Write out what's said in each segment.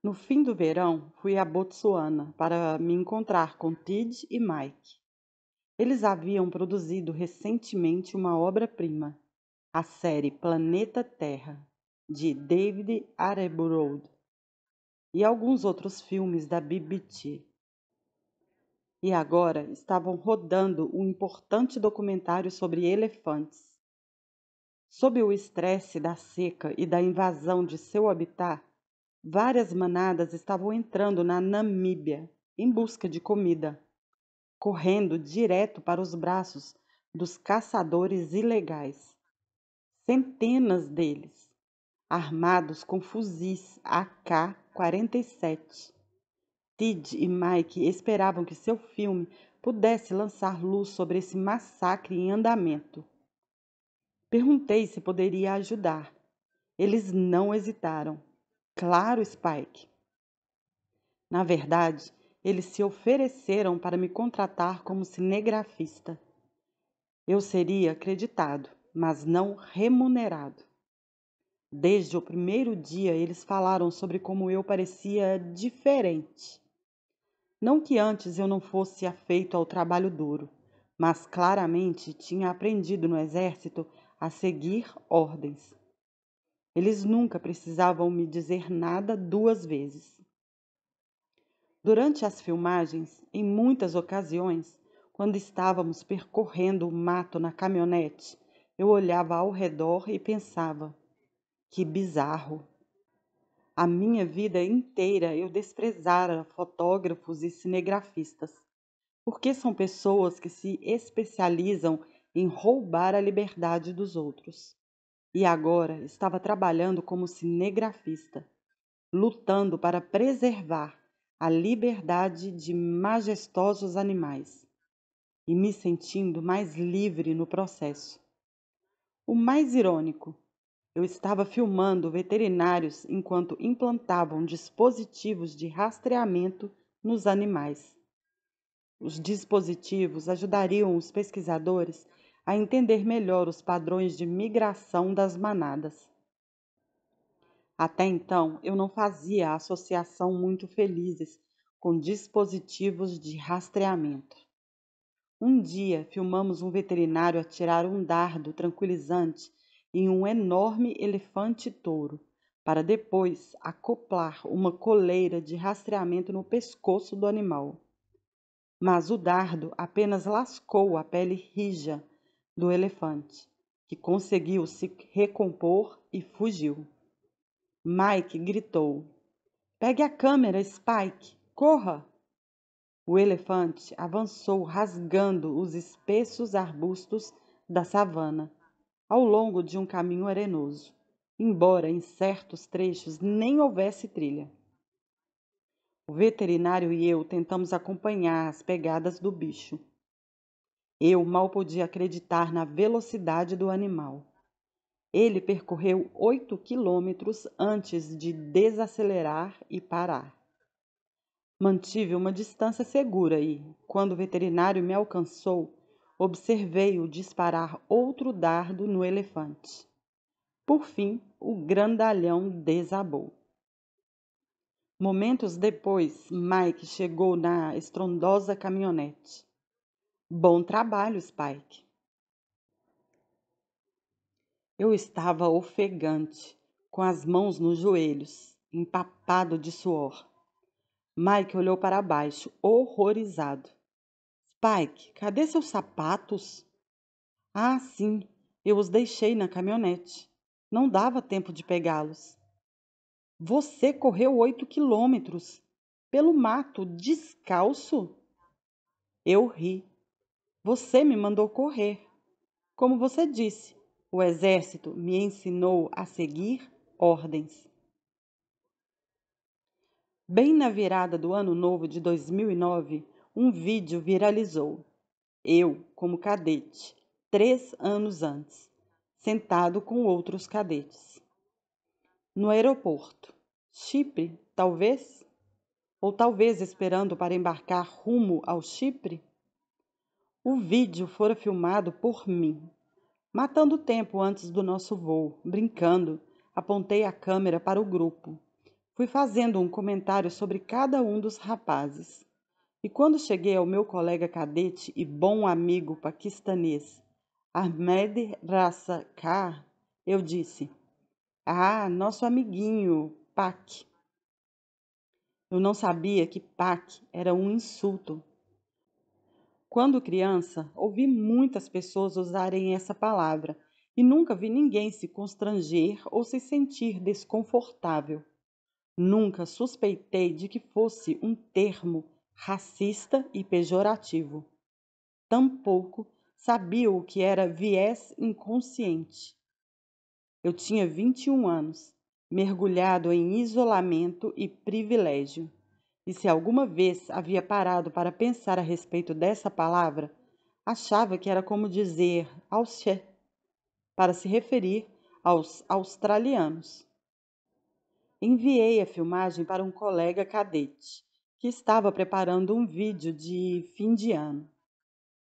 No fim do verão, fui a Botsuana para me encontrar com Tid e Mike. Eles haviam produzido recentemente uma obra-prima, a série Planeta Terra, de David Attenborough, e alguns outros filmes da BBC. E agora estavam rodando um importante documentário sobre elefantes. Sob o estresse da seca e da invasão de seu habitat, várias manadas estavam entrando na Namíbia em busca de comida, correndo direto para os braços dos caçadores ilegais. Centenas deles, armados com fuzis AK-47. Tid e Mike esperavam que seu filme pudesse lançar luz sobre esse massacre em andamento. Perguntei se poderia ajudar. Eles não hesitaram. Claro, Spike. Na verdade, eles se ofereceram para me contratar como cinegrafista. Eu seria acreditado, mas não remunerado. Desde o primeiro dia, eles falaram sobre como eu parecia diferente. Não que antes eu não fosse afeito ao trabalho duro, mas claramente tinha aprendido no exército a seguir ordens. Eles nunca precisavam me dizer nada duas vezes. Durante as filmagens, em muitas ocasiões, quando estávamos percorrendo o mato na caminhonete, eu olhava ao redor e pensava: que bizarro! A minha vida inteira eu desprezara fotógrafos e cinegrafistas, porque são pessoas que se especializam em roubar a liberdade dos outros. E agora estava trabalhando como cinegrafista, lutando para preservar a liberdade de majestosos animais e me sentindo mais livre no processo. O mais irônico, eu estava filmando veterinários enquanto implantavam dispositivos de rastreamento nos animais. Os dispositivos ajudariam os pesquisadores a entender melhor os padrões de migração das manadas. Até então, eu não fazia associação muito felizes com dispositivos de rastreamento. Um dia, filmamos um veterinário atirar um dardo tranquilizante em um enorme elefante-touro, para depois acoplar uma coleira de rastreamento no pescoço do animal. Mas o dardo apenas lascou a pele rija do elefante, que conseguiu se recompor e fugiu. Mike gritou: "Pegue a câmera, Spike! Corra!" O elefante avançou rasgando os espessos arbustos da savana, ao longo de um caminho arenoso, embora em certos trechos nem houvesse trilha. O veterinário e eu tentamos acompanhar as pegadas do bicho. Eu mal podia acreditar na velocidade do animal. Ele percorreu 8 quilômetros antes de desacelerar e parar. Mantive uma distância segura e, quando o veterinário me alcançou, observei-o disparar outro dardo no elefante. Por fim, o grandalhão desabou. Momentos depois, Mike chegou na estrondosa caminhonete. Bom trabalho, Spike. Eu estava ofegante, com as mãos nos joelhos, empapado de suor. Mike olhou para baixo, horrorizado. Spike, cadê seus sapatos? Ah, sim, eu os deixei na caminhonete. Não dava tempo de pegá-los. Você correu 8 quilômetros pelo mato, descalço? Eu ri. Você me mandou correr. Como você disse, o exército me ensinou a seguir ordens. Bem na virada do ano novo de 2009, um vídeo viralizou. Eu, como cadete, 3 anos antes, sentado com outros cadetes. No aeroporto. Chipre, talvez? Ou talvez esperando para embarcar rumo ao Chipre? O vídeo fora filmado por mim. Matando tempo antes do nosso voo, brincando, apontei a câmera para o grupo. Fui fazendo um comentário sobre cada um dos rapazes. E quando cheguei ao meu colega cadete e bom amigo paquistanês, Ahmed Rasa Khan, eu disse: "Ah, nosso amiguinho, Pak." Eu não sabia que Pak era um insulto. Quando criança, ouvi muitas pessoas usarem essa palavra e nunca vi ninguém se constranger ou se sentir desconfortável. Nunca suspeitei de que fosse um termo racista e pejorativo. Tampouco sabia o que era viés inconsciente. Eu tinha 21 anos, mergulhado em isolamento e privilégio. E se alguma vez havia parado para pensar a respeito dessa palavra, achava que era como dizer "auxê" para se referir aos australianos. Enviei a filmagem para um colega cadete, que estava preparando um vídeo de fim de ano.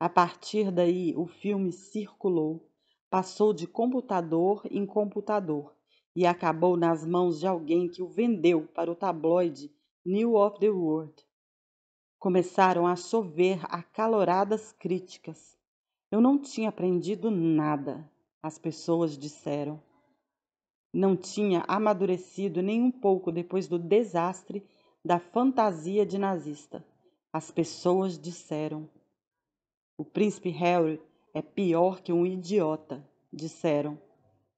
A partir daí, o filme circulou, passou de computador em computador e acabou nas mãos de alguém que o vendeu para o tabloide News of the World. Começaram a chover acaloradas críticas. Eu não tinha aprendido nada, as pessoas disseram. Não tinha amadurecido nem um pouco depois do desastre da fantasia de nazista. As pessoas disseram. O príncipe Harry é pior que um idiota, disseram.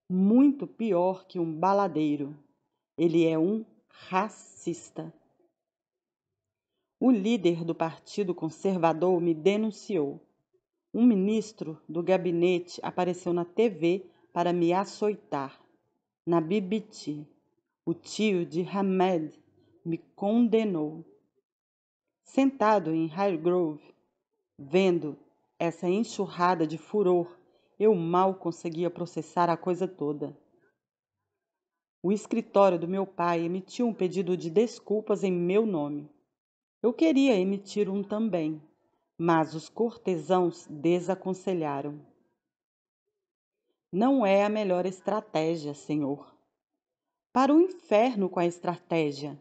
Muito pior que um baladeiro. Ele é um racista. O líder do Partido Conservador me denunciou. Um ministro do gabinete apareceu na TV para me açoitar. Na BBC, o tio de Hamed me condenou. Sentado em Highgrove, vendo essa enxurrada de furor, eu mal conseguia processar a coisa toda. O escritório do meu pai emitiu um pedido de desculpas em meu nome. Eu queria emitir um também, mas os cortesãos desaconselharam. Não é a melhor estratégia, senhor. Para o inferno com a estratégia.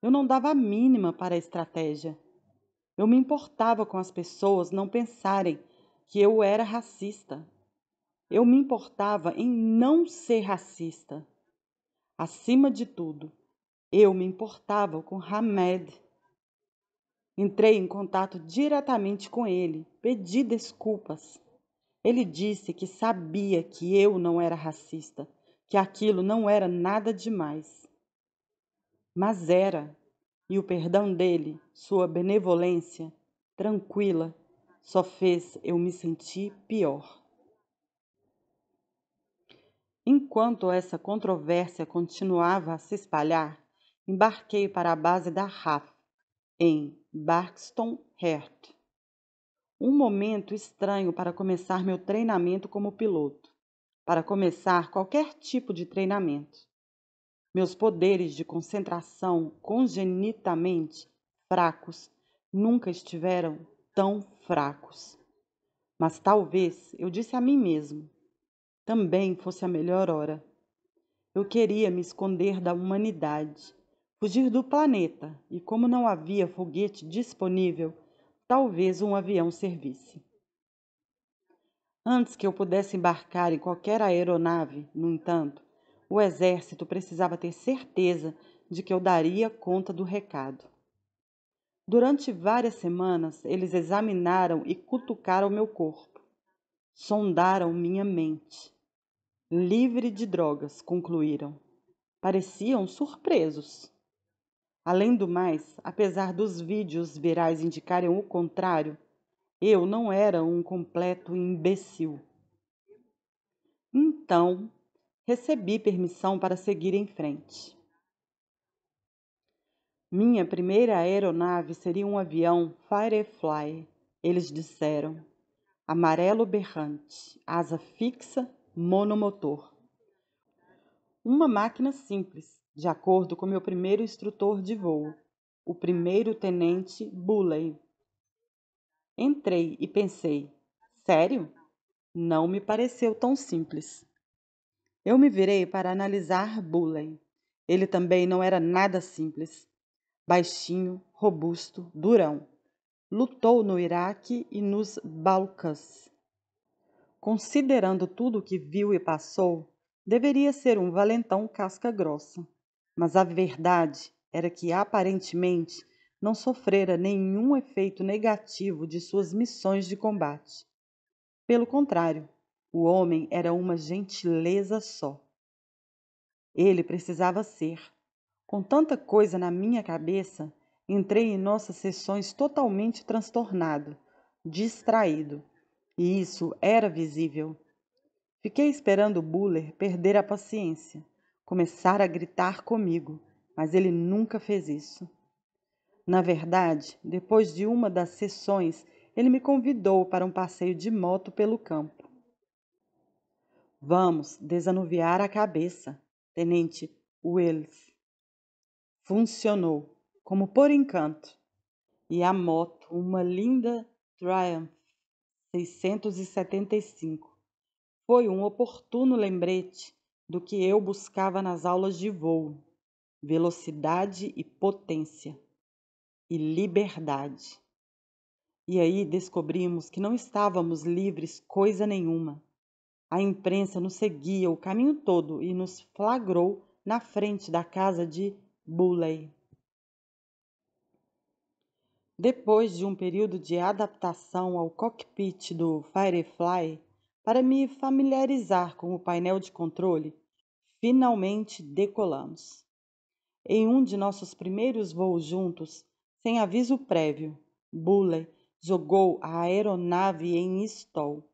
Eu não dava a mínima para a estratégia. Eu me importava com as pessoas não pensarem que eu era racista. Eu me importava em não ser racista. Acima de tudo, eu me importava com Hamed. Entrei em contato diretamente com ele, pedi desculpas. Ele disse que sabia que eu não era racista, que aquilo não era nada demais. Mas era, e o perdão dele, sua benevolência, tranquila, só fez eu me sentir pior. Enquanto essa controvérsia continuava a se espalhar, embarquei para a base da RAF, em Barkston-Heath. Um momento estranho para começar meu treinamento como piloto, para começar qualquer tipo de treinamento. Meus poderes de concentração congenitamente fracos nunca estiveram tão fracos. Mas talvez, eu disse a mim mesmo, também fosse a melhor hora. Eu queria me esconder da humanidade, fugir do planeta, e como não havia foguete disponível, talvez um avião servisse. Antes que eu pudesse embarcar em qualquer aeronave, no entanto, o exército precisava ter certeza de que eu daria conta do recado. Durante várias semanas, eles examinaram e cutucaram meu corpo. Sondaram minha mente. Livre de drogas, concluíram. Pareciam surpresos. Além do mais, apesar dos vídeos virais indicarem o contrário, eu não era um completo imbecil. Então, recebi permissão para seguir em frente. Minha primeira aeronave seria um avião Firefly, eles disseram. Amarelo berrante, asa fixa, monomotor. Uma máquina simples, de acordo com meu primeiro instrutor de voo, o primeiro-tenente Bulley. Entrei e pensei, sério? Não me pareceu tão simples. Eu me virei para analisar Bulley. Ele também não era nada simples. Baixinho, robusto, durão. Lutou no Iraque e nos Balcãs. Considerando tudo o que viu e passou, deveria ser um valentão casca-grossa. Mas a verdade era que, aparentemente, não sofrera nenhum efeito negativo de suas missões de combate. Pelo contrário, o homem era uma gentileza só. Ele precisava ser. Com tanta coisa na minha cabeça, entrei em nossas sessões totalmente transtornado, distraído, e isso era visível. Fiquei esperando Buller perder a paciência, começar a gritar comigo, mas ele nunca fez isso. Na verdade, depois de uma das sessões, ele me convidou para um passeio de moto pelo campo. Vamos desanuviar a cabeça, Tenente Wells. Funcionou, como por encanto. E a moto, uma linda Triumph 675, foi um oportuno lembrete do que eu buscava nas aulas de voo: velocidade e potência, e liberdade. E aí descobrimos que não estávamos livres coisa nenhuma. A imprensa nos seguia o caminho todo e nos flagrou na frente da casa de Bulley. Depois de um período de adaptação ao cockpit do Firefly, para me familiarizar com o painel de controle, finalmente decolamos. Em um de nossos primeiros voos juntos, sem aviso prévio, Bulley jogou a aeronave em stall.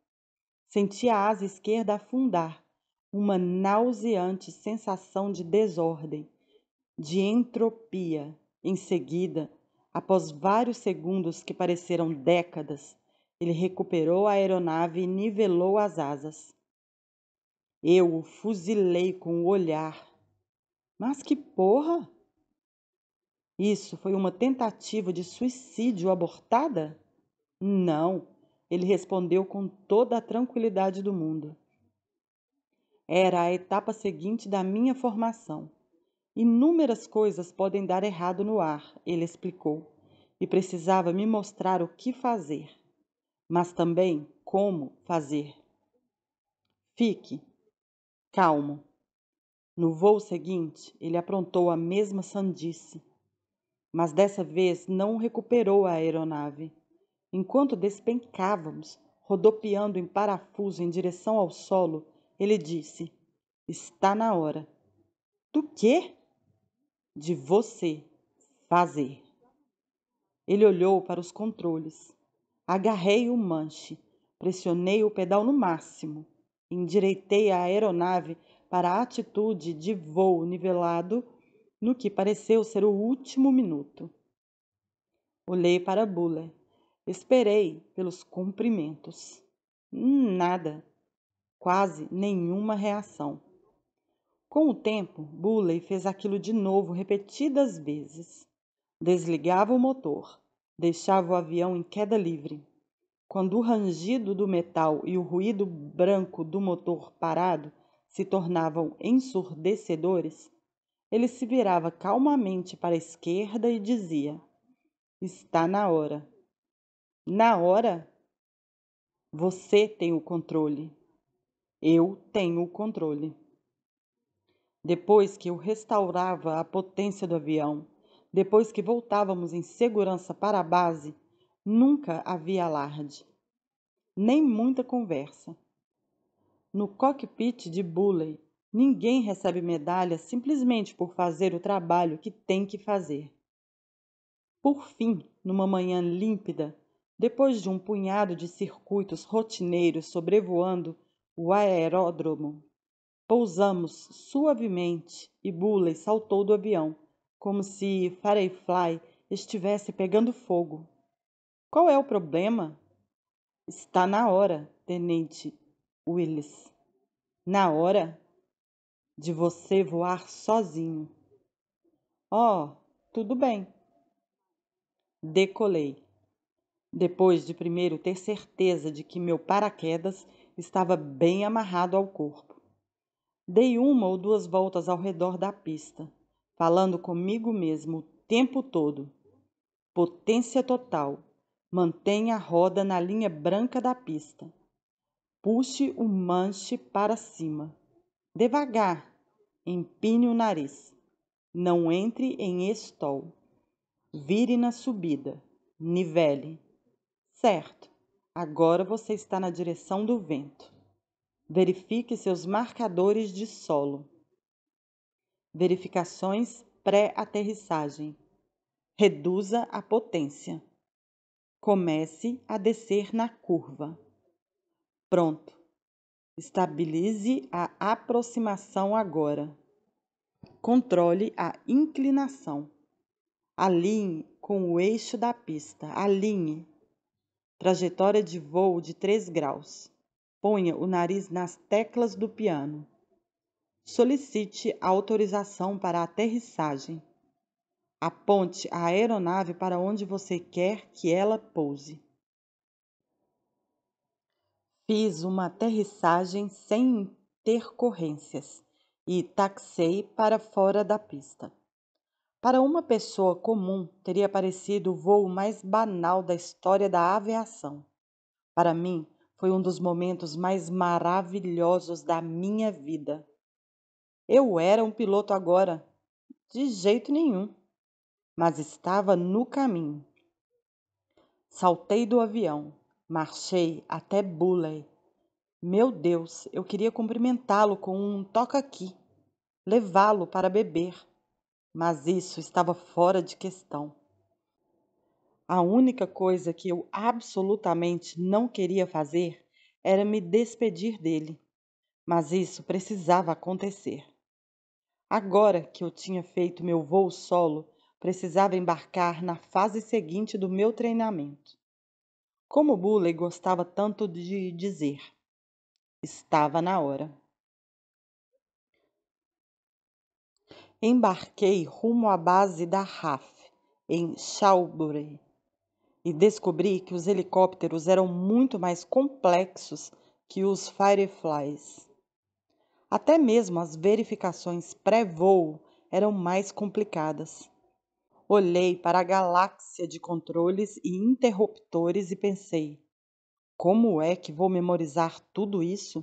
Senti a asa esquerda afundar, uma nauseante sensação de desordem, de entropia. Em seguida, após vários segundos que pareceram décadas, ele recuperou a aeronave e nivelou as asas. Eu o fuzilei com o olhar. Mas que porra! Isso foi uma tentativa de suicídio abortada? Não, ele respondeu com toda a tranquilidade do mundo. Era a etapa seguinte da minha formação. Inúmeras coisas podem dar errado no ar, ele explicou, e precisava me mostrar o que fazer, mas também como fazer. Fique calmo. No voo seguinte, ele aprontou a mesma sandice, mas dessa vez não recuperou a aeronave. Enquanto despencávamos, rodopiando em parafuso em direção ao solo, ele disse: "Está na hora." "Do quê?" "De você fazer." Ele olhou para os controles. Agarrei o manche, pressionei o pedal no máximo, endireitei a aeronave para a atitude de voo nivelado no que pareceu ser o último minuto. Olhei para Buller. Esperei pelos cumprimentos. Nada. Quase nenhuma reação. Com o tempo, Bulley fez aquilo de novo repetidas vezes. Desligava o motor, deixava o avião em queda livre. Quando o rangido do metal e o ruído branco do motor parado se tornavam ensurdecedores, ele se virava calmamente para a esquerda e dizia: "Está na hora." "Na hora?" "Você tem o controle." "Eu tenho o controle." Depois que eu restaurava a potência do avião, depois que voltávamos em segurança para a base, nunca havia alarde, nem muita conversa. No cockpit de Bulley, ninguém recebe medalha simplesmente por fazer o trabalho que tem que fazer. Por fim, numa manhã límpida, depois de um punhado de circuitos rotineiros sobrevoando o aeródromo, pousamos suavemente e Bulley saltou do avião, como se Firefly estivesse pegando fogo. "Qual é o problema?" "Está na hora, Tenente Willis." "Na hora?" "De você voar sozinho." "Oh, tudo bem." Decolei. Depois de primeiro ter certeza de que meu paraquedas estava bem amarrado ao corpo. Dei uma ou duas voltas ao redor da pista, falando comigo mesmo o tempo todo. Potência total. Mantenha a roda na linha branca da pista. Puxe o manche para cima. Devagar. Empine o nariz. Não entre em stall. Vire na subida. Nivele. Certo. Agora você está na direção do vento. Verifique seus marcadores de solo. Verificações pré-aterrissagem. Reduza a potência. Comece a descer na curva. Pronto. Estabilize a aproximação agora. Controle a inclinação. Alinhe com o eixo da pista. Alinhe. Trajetória de voo de 3 graus. Ponha o nariz nas teclas do piano. Solicite autorização para a aterrissagem. Aponte a aeronave para onde você quer que ela pouse. Fiz uma aterrissagem sem intercorrências e taxiei para fora da pista. Para uma pessoa comum, teria parecido o voo mais banal da história da aviação. Para mim, foi um dos momentos mais maravilhosos da minha vida. Eu era um piloto agora? De jeito nenhum, mas estava no caminho. Saltei do avião, marchei até Buley. Meu Deus, eu queria cumprimentá-lo com um toca aqui, levá-lo para beber, mas isso estava fora de questão. A única coisa que eu absolutamente não queria fazer era me despedir dele, mas isso precisava acontecer. Agora que eu tinha feito meu voo solo, precisava embarcar na fase seguinte do meu treinamento. Como Buley gostava tanto de dizer, estava na hora. Embarquei rumo à base da RAF, em Salisbury, e descobri que os helicópteros eram muito mais complexos que os Fireflies. Até mesmo as verificações pré-voo eram mais complicadas. Olhei para a galáxia de controles e interruptores e pensei, como é que vou memorizar tudo isso?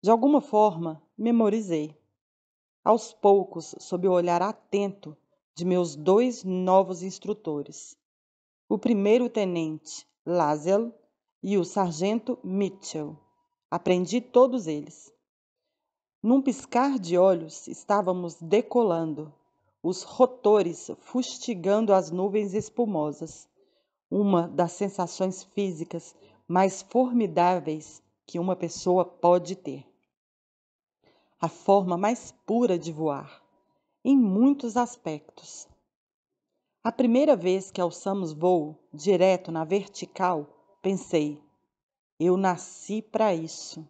De alguma forma, memorizei. Aos poucos, sob o olhar atento de meus 2 novos instrutores, o primeiro-tenente Lazel e o sargento Mitchell. Aprendi todos eles. Num piscar de olhos, estávamos decolando, os rotores fustigando as nuvens espumosas, uma das sensações físicas mais formidáveis que uma pessoa pode ter. A forma mais pura de voar, em muitos aspectos. A primeira vez que alçamos voo direto na vertical, pensei, eu nasci para isso.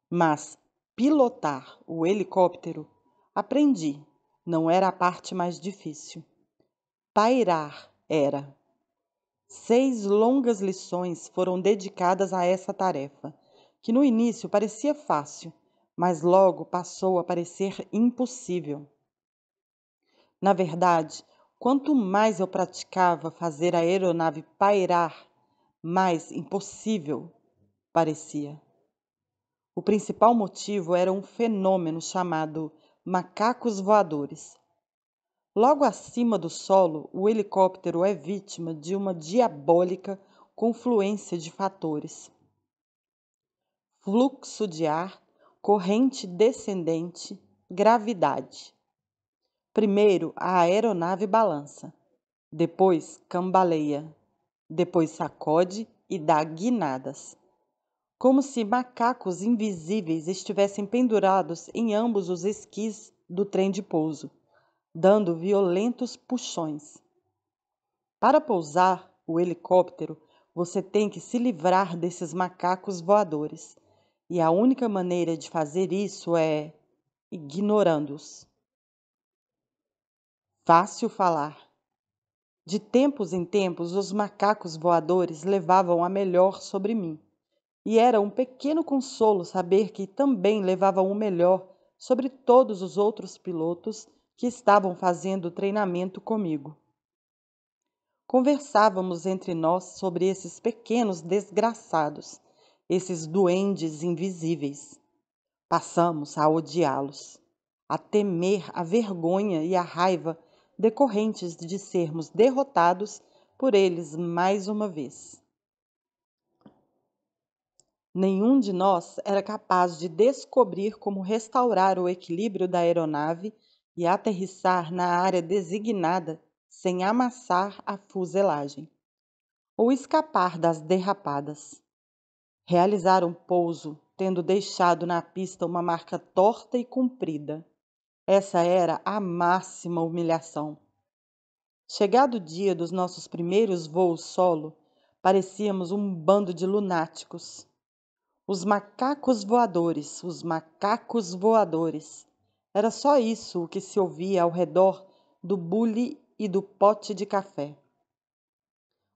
Mas pilotar o helicóptero, aprendi, não era a parte mais difícil. Pairar era. 6 longas lições foram dedicadas a essa tarefa, que no início parecia fácil, mas logo passou a parecer impossível. Na verdade, quanto mais eu praticava fazer a aeronave pairar, mais impossível parecia. O principal motivo era um fenômeno chamado macacos voadores. Logo acima do solo, o helicóptero é vítima de uma diabólica confluência de fatores. Fluxo de ar, corrente descendente, gravidade. Primeiro, a aeronave balança, depois cambaleia, depois sacode e dá guinadas. Como se macacos invisíveis estivessem pendurados em ambos os esquis do trem de pouso, dando violentos puxões. Para pousar o helicóptero, você tem que se livrar desses macacos voadores, e a única maneira de fazer isso é ignorando-os. Fácil falar. De tempos em tempos, os macacos voadores levavam a melhor sobre mim. E era um pequeno consolo saber que também levavam o melhor sobre todos os outros pilotos que estavam fazendo treinamento comigo. Conversávamos entre nós sobre esses pequenos desgraçados, esses duendes invisíveis. Passamos a odiá-los, a temer a vergonha e a raiva decorrentes de sermos derrotados por eles mais uma vez. Nenhum de nós era capaz de descobrir como restaurar o equilíbrio da aeronave e aterrissar na área designada sem amassar a fuselagem, ou escapar das derrapadas. Realizar um pouso, tendo deixado na pista uma marca torta e comprida. Essa era a máxima humilhação. Chegado o dia dos nossos primeiros voos solo, parecíamos um bando de lunáticos. Os macacos voadores, os macacos voadores. Era só isso o que se ouvia ao redor do bule e do pote de café.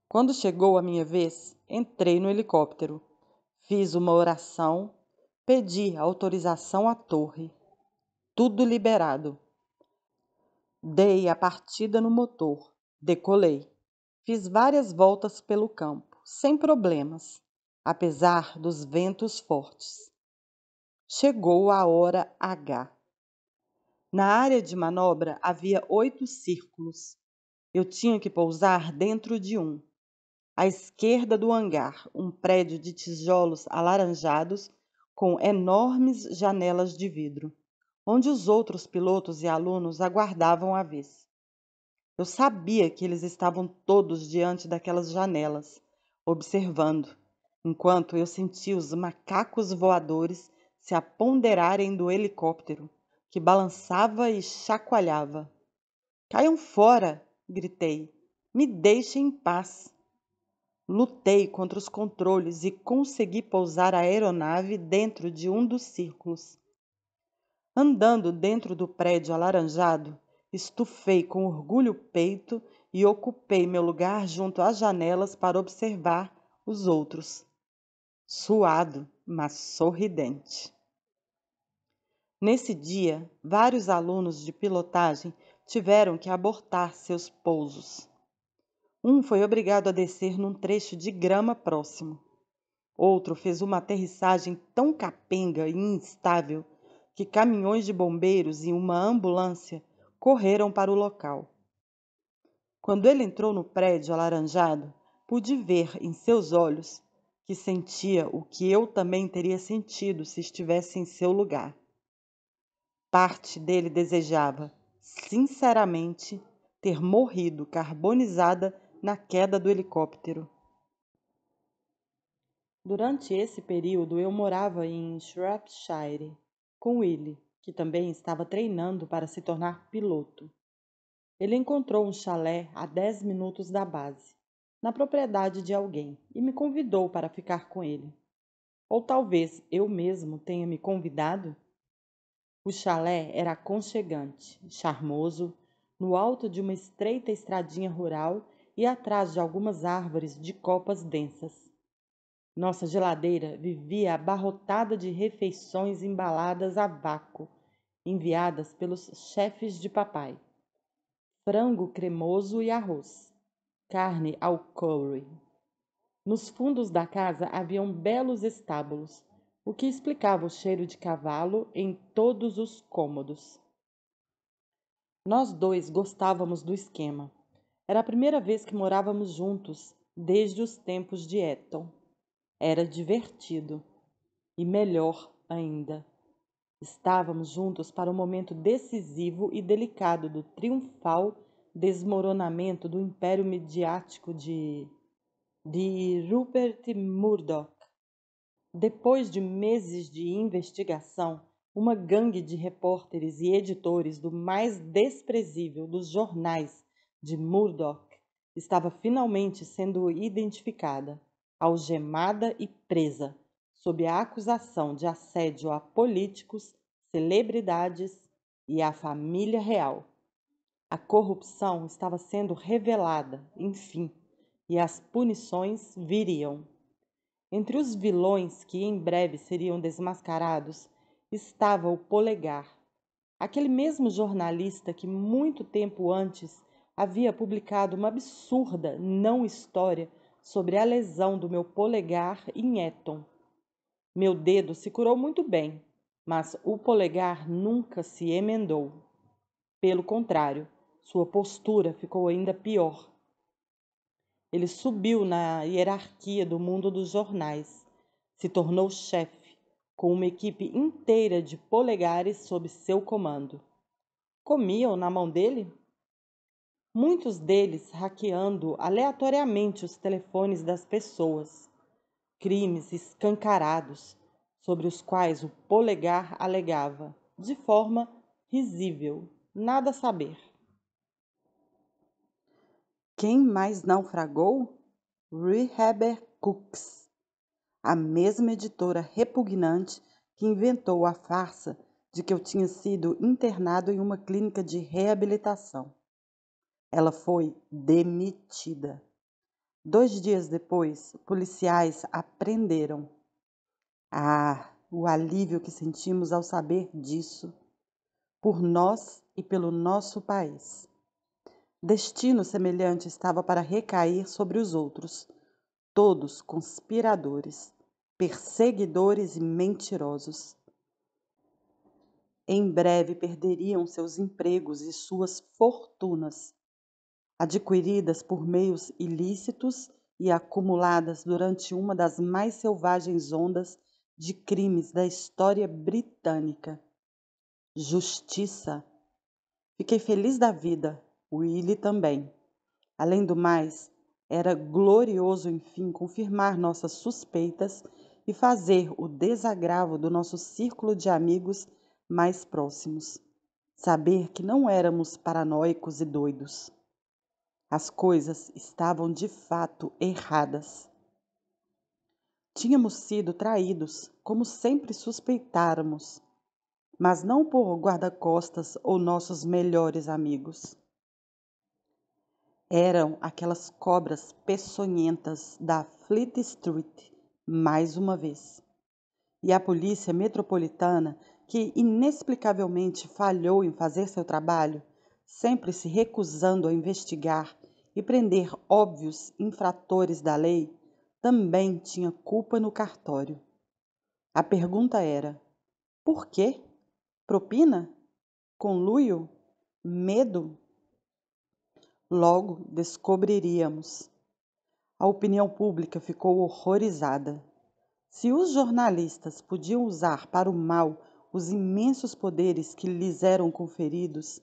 Quando chegou a minha vez, entrei no helicóptero. Fiz uma oração, pedi autorização à torre. Tudo liberado. Dei a partida no motor, decolei. Fiz várias voltas pelo campo, sem problemas, apesar dos ventos fortes. Chegou a hora H. Na área de manobra havia 8 círculos. Eu tinha que pousar dentro de um. À esquerda do hangar, um prédio de tijolos alaranjados com enormes janelas de vidro, onde os outros pilotos e alunos aguardavam a vez. Eu sabia que eles estavam todos diante daquelas janelas, observando, enquanto eu sentia os macacos voadores se apoderarem do helicóptero, que balançava e chacoalhava. "Caiam fora!" gritei. "Me deixem em paz!" Lutei contra os controles e consegui pousar a aeronave dentro de um dos círculos. Andando dentro do prédio alaranjado, estufei com orgulho o peito e ocupei meu lugar junto às janelas para observar os outros. Suado, mas sorridente. Nesse dia, vários alunos de pilotagem tiveram que abortar seus pousos. Um foi obrigado a descer num trecho de grama próximo. Outro fez uma aterrissagem tão capenga e instável que caminhões de bombeiros e uma ambulância correram para o local. Quando ele entrou no prédio alaranjado, pude ver em seus olhos que sentia o que eu também teria sentido se estivesse em seu lugar. Parte dele desejava, sinceramente, ter morrido carbonizada na queda do helicóptero. Durante esse período, eu morava em Shropshire com Willie, que também estava treinando para se tornar piloto. Ele encontrou um chalé a 10 minutos da base, na propriedade de alguém, e me convidou para ficar com ele. Ou talvez eu mesmo tenha me convidado? O chalé era aconchegante, charmoso, no alto de uma estreita estradinha rural e atrás de algumas árvores de copas densas. Nossa geladeira vivia abarrotada de refeições embaladas a vácuo, enviadas pelos chefes de papai. Frango cremoso e arroz, carne ao curry. Nos fundos da casa haviam belos estábulos, o que explicava o cheiro de cavalo em todos os cômodos. Nós dois gostávamos do esquema. Era a primeira vez que morávamos juntos desde os tempos de Eton. Era divertido. E melhor ainda, estávamos juntos para o momento decisivo e delicado do triunfal desmoronamento do império midiático de Rupert Murdoch. Depois de meses de investigação, uma gangue de repórteres e editores do mais desprezível dos jornais de Murdoch estava finalmente sendo identificada, algemada e presa, sob a acusação de assédio a políticos, celebridades e à família real. A corrupção estava sendo revelada, enfim, e as punições viriam. Entre os vilões que em breve seriam desmascarados estava o Polegar, Aquele mesmo jornalista que muito tempo antes havia publicado uma absurda não-história sobre a lesão do meu polegar em Eton. Meu dedo se curou muito bem, mas o polegar nunca se emendou. Pelo contrário, sua postura ficou ainda pior. Ele subiu na hierarquia do mundo dos jornais, se tornou chefe, com uma equipe inteira de polegares sob seu comando. Comiam na mão dele? Muitos deles hackeando aleatoriamente os telefones das pessoas. Crimes escancarados, sobre os quais o polegar alegava, de forma risível, nada a saber. Quem mais naufragou? Rehber Cooks, a mesma editora repugnante que inventou a farsa de que eu tinha sido internado em uma clínica de reabilitação. Ela foi demitida. 2 dias depois, policiais a prenderam. Ah, o alívio que sentimos ao saber disso, por nós e pelo nosso país. Destino semelhante estava para recair sobre os outros, todos conspiradores, perseguidores e mentirosos. Em breve perderiam seus empregos e suas fortunas, adquiridas por meios ilícitos e acumuladas durante uma das mais selvagens ondas de crimes da história britânica. Justiça. Fiquei feliz da vida, Willie também. Além do mais, era glorioso, enfim, confirmar nossas suspeitas e fazer o desagravo do nosso círculo de amigos mais próximos. Saber que não éramos paranoicos e doidos. As coisas estavam de fato erradas. Tínhamos sido traídos, como sempre suspeitáramos, mas não por guarda-costas ou nossos melhores amigos. Eram aquelas cobras peçonhentas da Fleet Street, mais uma vez. E a polícia metropolitana, que inexplicavelmente falhou em fazer seu trabalho, sempre se recusando a investigar e prender óbvios infratores da lei, também tinha culpa no cartório. A pergunta era: por quê? Propina? Conluio? Medo? Logo descobriríamos. A opinião pública ficou horrorizada. Se os jornalistas podiam usar para o mal os imensos poderes que lhes eram conferidos,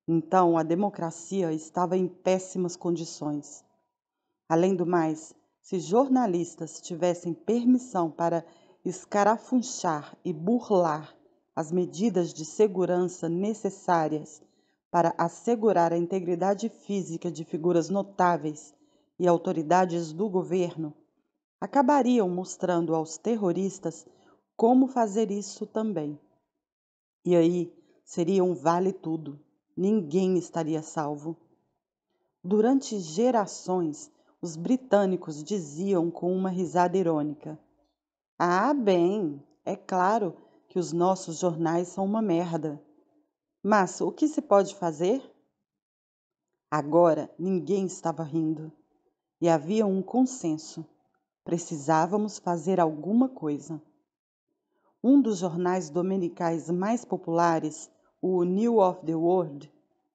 então a democracia estava em péssimas condições. Além do mais, se jornalistas tivessem permissão para escarafunchar e burlar as medidas de segurança necessárias para assegurar a integridade física de figuras notáveis e autoridades do governo, acabariam mostrando aos terroristas como fazer isso também. E aí seria um vale-tudo. Ninguém estaria salvo. Durante gerações, os britânicos diziam com uma risada irônica: ah, bem, é claro que os nossos jornais são uma merda. Mas o que se pode fazer? Agora ninguém estava rindo. E havia um consenso. Precisávamos fazer alguma coisa. Um dos jornais dominicais mais populares, o News of the World,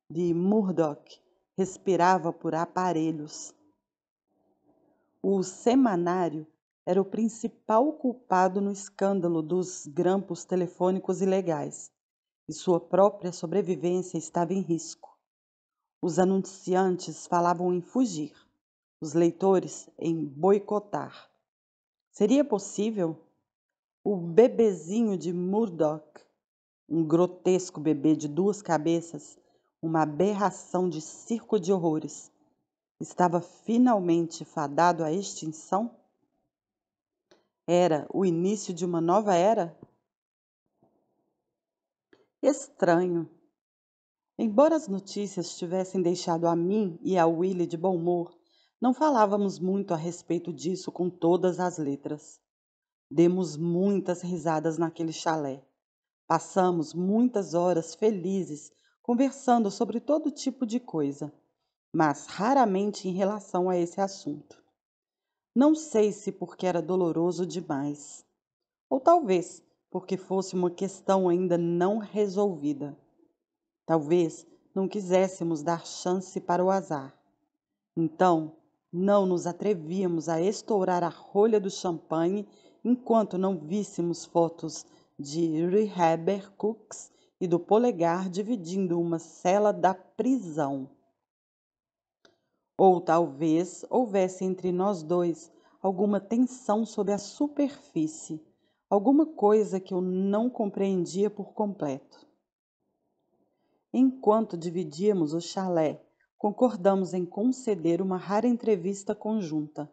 de Murdoch, respirava por aparelhos. O semanário era o principal culpado no escândalo dos grampos telefônicos ilegais, e sua própria sobrevivência estava em risco. Os anunciantes falavam em fugir, os leitores em boicotar. Seria possível? O bebezinho de Murdoch, um grotesco bebê de 2 cabeças, uma aberração de circo de horrores, estava finalmente fadado à extinção? Era o início de uma nova era? Estranho. Embora as notícias tivessem deixado a mim e a Willie de bom humor, não falávamos muito a respeito disso com todas as letras. Demos muitas risadas naquele chalé. Passamos muitas horas felizes conversando sobre todo tipo de coisa, mas raramente em relação a esse assunto. Não sei se porque era doloroso demais, ou talvez porque fosse uma questão ainda não resolvida. Talvez não quiséssemos dar chance para o azar. Então, não nos atrevíamos a estourar a rolha do champanhe enquanto não víssemos fotos de Rehaber Cooks e do polegar dividindo uma cela da prisão. Ou talvez houvesse entre nós dois alguma tensão sob a superfície, alguma coisa que eu não compreendia por completo. Enquanto dividíamos o chalé, concordamos em conceder uma rara entrevista conjunta,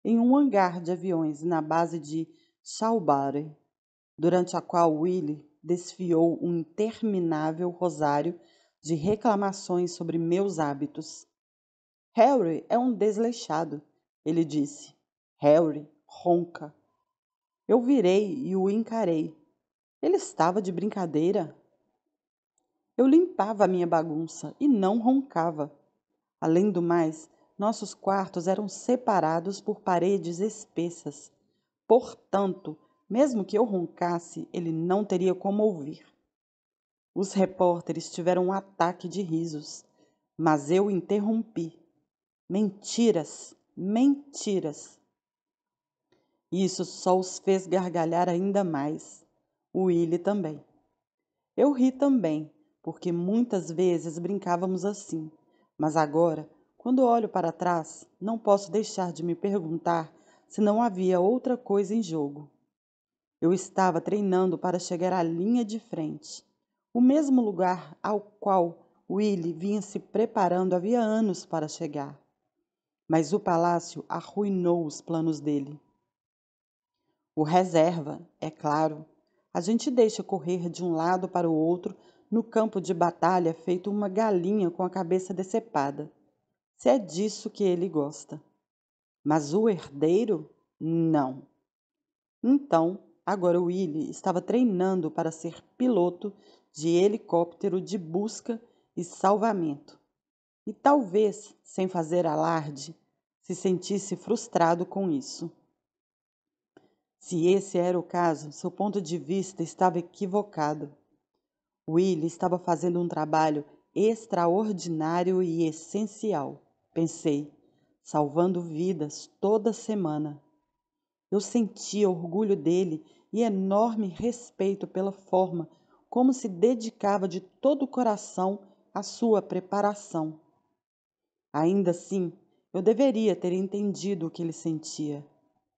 em um hangar de aviões na base de Salisbury, durante a qual Willie desfiou um interminável rosário de reclamações sobre meus hábitos. Harry é um desleixado, ele disse. Harry ronca. Eu virei e o encarei. Ele estava de brincadeira. Eu limpava a minha bagunça e não roncava. Além do mais, nossos quartos eram separados por paredes espessas. Portanto, mesmo que eu roncasse, ele não teria como ouvir. Os repórteres tiveram um ataque de risos, mas eu interrompi. Mentiras, mentiras. Isso só os fez gargalhar ainda mais. O Willie também. Eu ri também, porque muitas vezes brincávamos assim. Mas agora, quando olho para trás, não posso deixar de me perguntar se não havia outra coisa em jogo. Eu estava treinando para chegar à linha de frente, o mesmo lugar ao qual Willie vinha se preparando havia anos para chegar. Mas o palácio arruinou os planos dele. O reserva, é claro. A gente deixa correr de um lado para o outro no campo de batalha feito uma galinha com a cabeça decepada. Se é disso que ele gosta. Mas o herdeiro? Não. Então, agora o Willie estava treinando para ser piloto de helicóptero de busca e salvamento. E talvez, sem fazer alarde, se sentisse frustrado com isso. Se esse era o caso, seu ponto de vista estava equivocado. Willie estava fazendo um trabalho extraordinário e essencial, pensei, salvando vidas toda semana. Eu sentia orgulho dele e enorme respeito pela forma como se dedicava de todo o coração à sua preparação. Ainda assim, eu deveria ter entendido o que ele sentia.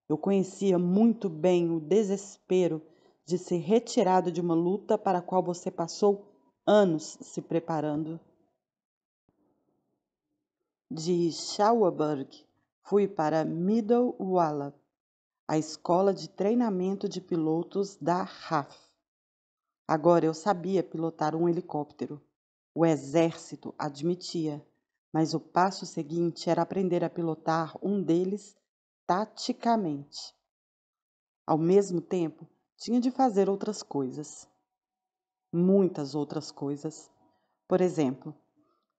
Eu conhecia muito bem o desespero de ser retirado de uma luta para a qual você passou anos se preparando. De Schauerberg, fui para Middle Wallop, a escola de treinamento de pilotos da RAF. Agora eu sabia pilotar um helicóptero. O exército admitia, mas o passo seguinte era aprender a pilotar um deles taticamente. Ao mesmo tempo, tinha de fazer outras coisas. Muitas outras coisas. Por exemplo,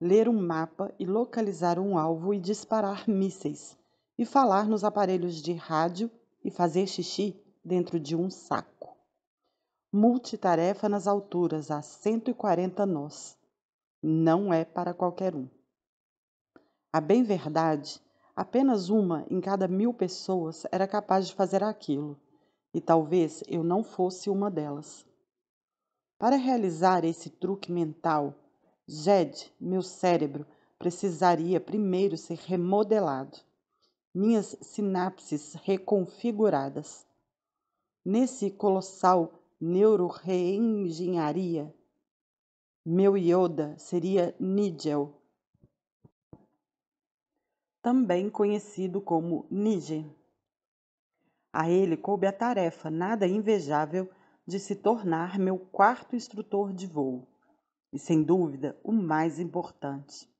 ler um mapa e localizar um alvo e disparar mísseis, e falar nos aparelhos de rádio e fazer xixi dentro de um saco. Multitarefa nas alturas a 140 nós. Não é para qualquer um. A bem verdade, apenas uma em cada 1000 pessoas era capaz de fazer aquilo, e talvez eu não fosse uma delas. Para realizar esse truque mental, Jed, meu cérebro, precisaria primeiro ser remodelado, minhas sinapses reconfiguradas. Nesse colossal neuroreengenharia, meu Yoda seria Nigel, também conhecido como Nige. A ele coube a tarefa nada invejável de se tornar meu quarto instrutor de voo, e sem dúvida o mais importante.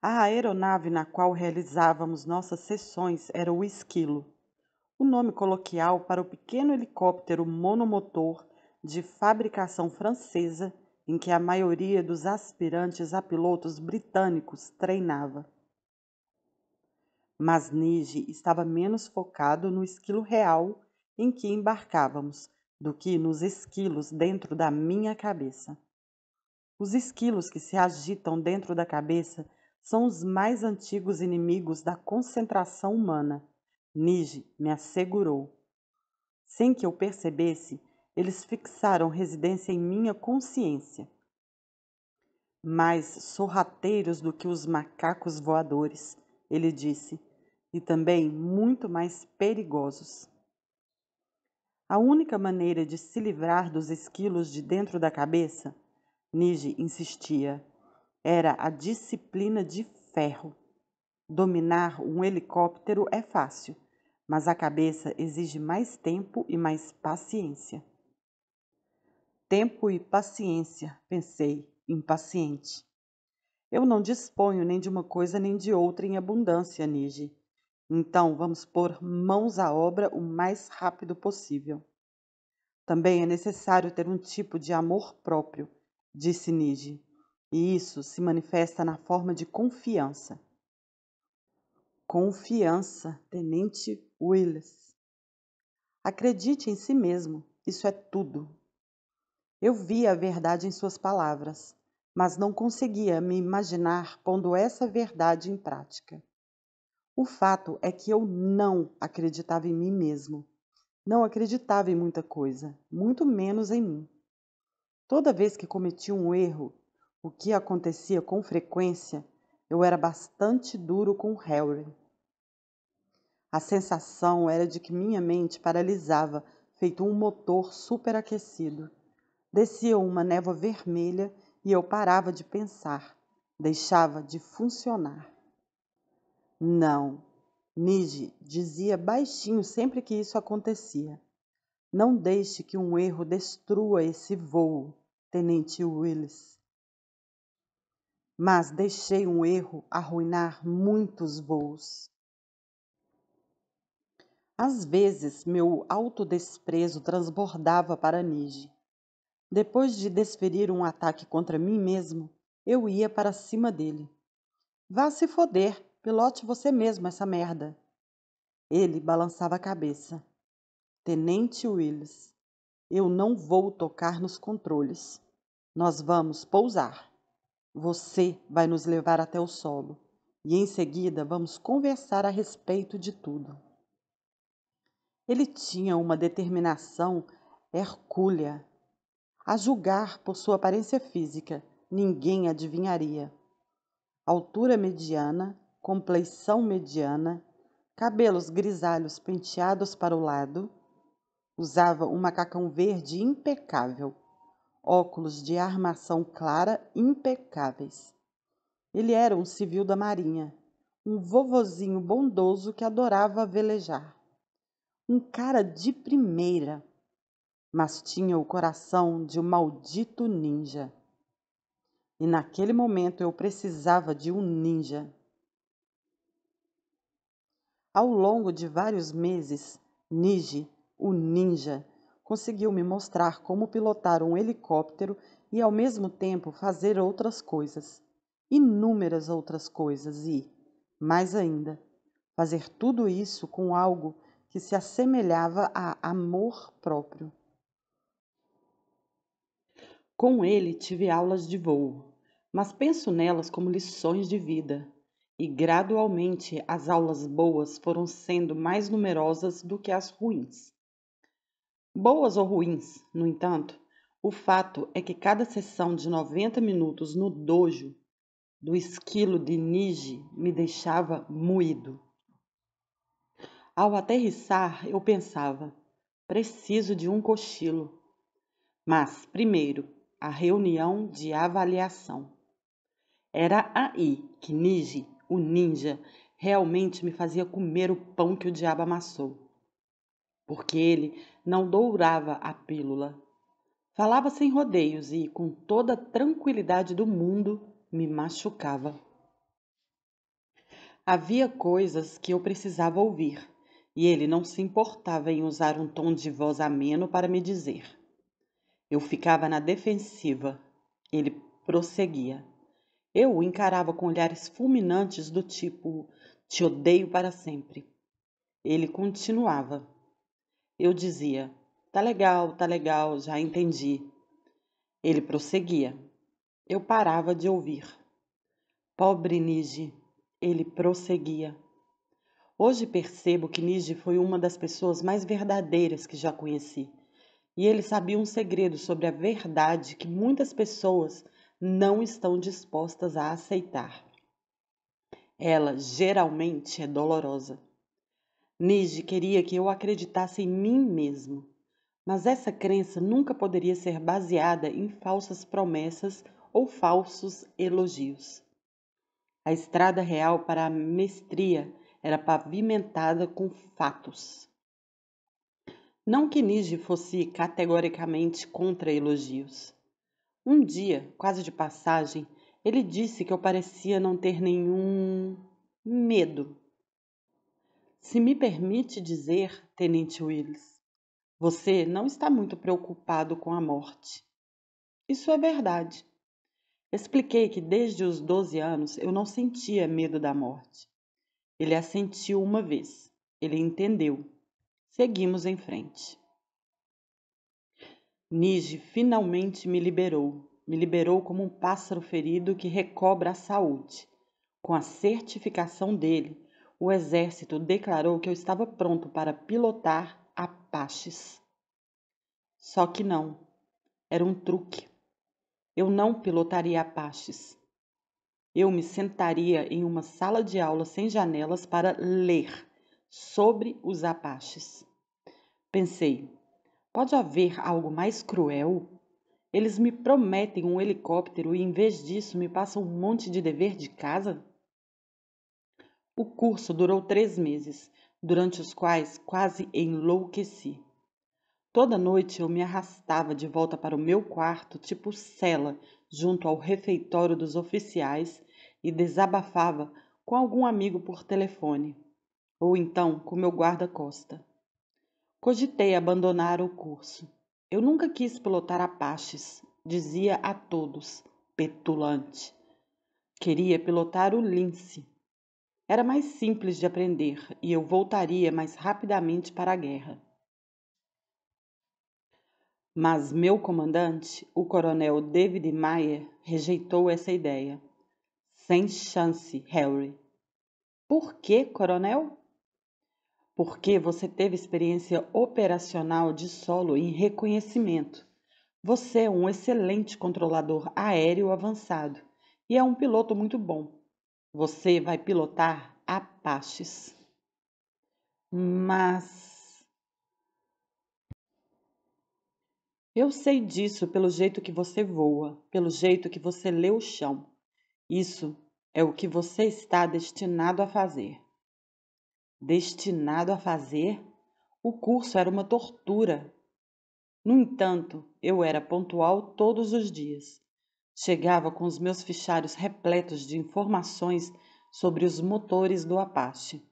A aeronave na qual realizávamos nossas sessões era o Esquilo, o nome coloquial para o pequeno helicóptero monomotor de fabricação francesa em que a maioria dos aspirantes a pilotos britânicos treinava. Mas Nige estava menos focado no esquilo real em que embarcávamos do que nos esquilos dentro da minha cabeça. Os esquilos que se agitam dentro da cabeça são os mais antigos inimigos da concentração humana, Nige me assegurou. Sem que eu percebesse, eles fixaram residência em minha consciência. Mais sorrateiros do que os macacos voadores, ele disse, e também muito mais perigosos. A única maneira de se livrar dos esquilos de dentro da cabeça, Nige insistia, era a disciplina de ferro. Dominar um helicóptero é fácil, mas a cabeça exige mais tempo e mais paciência. Tempo e paciência, pensei, impaciente. Eu não disponho nem de uma coisa nem de outra em abundância, Nige. Então vamos pôr mãos à obra o mais rápido possível. Também é necessário ter um tipo de amor próprio, disse Nige, e isso se manifesta na forma de confiança. Confiança, Tenente Willis. Acredite em si mesmo, isso é tudo. Eu via a verdade em suas palavras, mas não conseguia me imaginar pondo essa verdade em prática. O fato é que eu não acreditava em mim mesmo. Não acreditava em muita coisa, muito menos em mim. Toda vez que cometia um erro, o que acontecia com frequência, eu era bastante duro com Harry. A sensação era de que minha mente paralisava, feito um motor superaquecido. Descia uma névoa vermelha e eu parava de pensar, deixava de funcionar. Não, Nige dizia baixinho sempre que isso acontecia. Não deixe que um erro destrua esse voo, Tenente Willis. Mas deixei um erro arruinar muitos voos. Às vezes, meu autodesprezo transbordava para Nige. Depois de desferir um ataque contra mim mesmo, eu ia para cima dele. Vá se foder, pilote você mesmo essa merda. Ele balançava a cabeça. Tenente Willis, eu não vou tocar nos controles. Nós vamos pousar. Você vai nos levar até o solo. E em seguida vamos conversar a respeito de tudo. Ele tinha uma determinação hercúlea. A julgar por sua aparência física, ninguém adivinharia. Altura mediana, compleição mediana, cabelos grisalhos penteados para o lado, usava um macacão verde impecável, óculos de armação clara impecáveis. Ele era um civil da marinha, um vovozinho bondoso que adorava velejar. Um cara de primeira, mas tinha o coração de um maldito ninja. E naquele momento eu precisava de um ninja. Ao longo de vários meses, Nige, o ninja, conseguiu me mostrar como pilotar um helicóptero e ao mesmo tempo fazer outras coisas, inúmeras outras coisas e, mais ainda, fazer tudo isso com algo que se assemelhava a amor próprio. Com ele tive aulas de voo, mas penso nelas como lições de vida. E gradualmente as aulas boas foram sendo mais numerosas do que as ruins. Boas ou ruins, no entanto, o fato é que cada sessão de 90 minutos no dojo do esquilo de Nige me deixava moído. Ao aterrissar, eu pensava, preciso de um cochilo. Mas, primeiro, a reunião de avaliação. Era aí que Nige, o ninja, realmente me fazia comer o pão que o diabo amassou. Porque ele não dourava a pílula. Falava sem rodeios e, com toda a tranquilidade do mundo, me machucava. Havia coisas que eu precisava ouvir, e ele não se importava em usar um tom de voz ameno para me dizer. Eu ficava na defensiva. Ele prosseguia. Eu o encarava com olhares fulminantes do tipo: te odeio para sempre. Ele continuava. Eu dizia: tá legal, já entendi. Ele prosseguia. Eu parava de ouvir. Pobre Nige, ele prosseguia. Hoje percebo que Nige foi uma das pessoas mais verdadeiras que já conheci. E ele sabia um segredo sobre a verdade que muitas pessoas não estão dispostas a aceitar. Ela geralmente é dolorosa. Nige queria que eu acreditasse em mim mesmo, mas essa crença nunca poderia ser baseada em falsas promessas ou falsos elogios. A estrada real para a mestria era pavimentada com fatos. Não que Nige fosse categoricamente contra elogios. Um dia, quase de passagem, ele disse que eu parecia não ter nenhum medo. Se me permite dizer, Tenente Willis, você não está muito preocupado com a morte. Isso é verdade. Expliquei que desde os 12 anos eu não sentia medo da morte. Ele a sentiu uma vez. Ele entendeu. Seguimos em frente. Nige finalmente me liberou. Me liberou como um pássaro ferido que recobra a saúde. Com a certificação dele, o exército declarou que eu estava pronto para pilotar Apaches. Só que não. Era um truque. Eu não pilotaria Apaches. Eu me sentaria em uma sala de aula sem janelas para ler sobre os Apaches. Pensei, pode haver algo mais cruel? Eles me prometem um helicóptero e, em vez disso, me passam um monte de dever de casa? O curso durou 3 meses, durante os quais quase enlouqueci. Toda noite eu me arrastava de volta para o meu quarto, tipo cela, junto ao refeitório dos oficiais, e desabafava com algum amigo por telefone, ou então com meu guarda-costa. Cogitei abandonar o curso. Eu nunca quis pilotar Apaches, dizia a todos, petulante. Queria pilotar o Lince. Era mais simples de aprender e eu voltaria mais rapidamente para a guerra. Mas meu comandante, o coronel David Meyer, rejeitou essa ideia. Sem chance, Harry. Por que, coronel? Porque você teve experiência operacional de solo em reconhecimento. Você é um excelente controlador aéreo avançado e é um piloto muito bom. Você vai pilotar Apaches. Mas eu sei disso pelo jeito que você voa, pelo jeito que você lê o chão. Isso é o que você está destinado a fazer. Destinado a fazer? O curso era uma tortura. No entanto, eu era pontual todos os dias. Chegava com os meus fichários repletos de informações sobre os motores do Apache.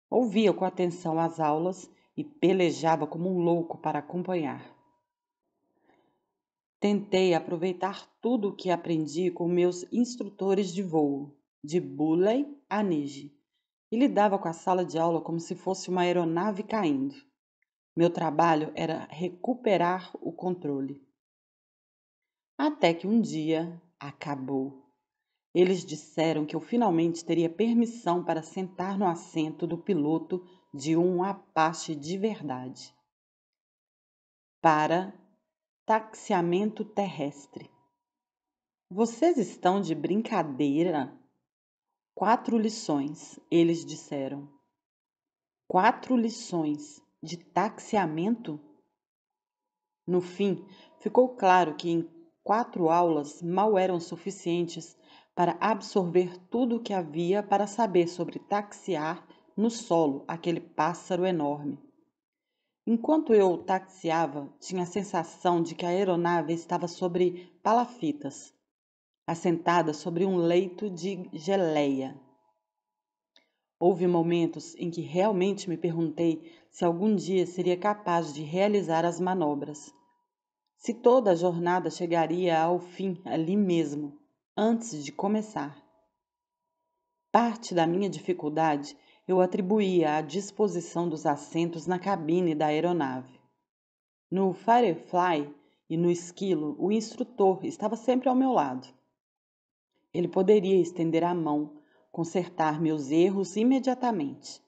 Ouvia com atenção as aulas e pelejava como um louco para acompanhar. Tentei aproveitar tudo o que aprendi com meus instrutores de voo, de Bulley a Nige, e lidava com a sala de aula como se fosse uma aeronave caindo. Meu trabalho era recuperar o controle. Até que um dia acabou. Eles disseram que eu finalmente teria permissão para sentar no assento do piloto de um Apache de verdade. Para taxiamento terrestre. Vocês estão de brincadeira? 4 lições, eles disseram. 4 lições de taxiamento? No fim, ficou claro que em 4 aulas mal eram suficientes para absorver tudo o que havia para saber sobre taxiar no solo aquele pássaro enorme. Enquanto eu taxiava, tinha a sensação de que a aeronave estava sobre palafitas, assentada sobre um leito de geleia. Houve momentos em que realmente me perguntei se algum dia seria capaz de realizar as manobras. se toda a jornada chegaria ao fim ali mesmo, antes de começar. Parte da minha dificuldade eu atribuía à disposição dos assentos na cabine da aeronave. No Firefly e no Esquilo, o instrutor estava sempre ao meu lado. Ele poderia estender a mão, consertar meus erros imediatamente,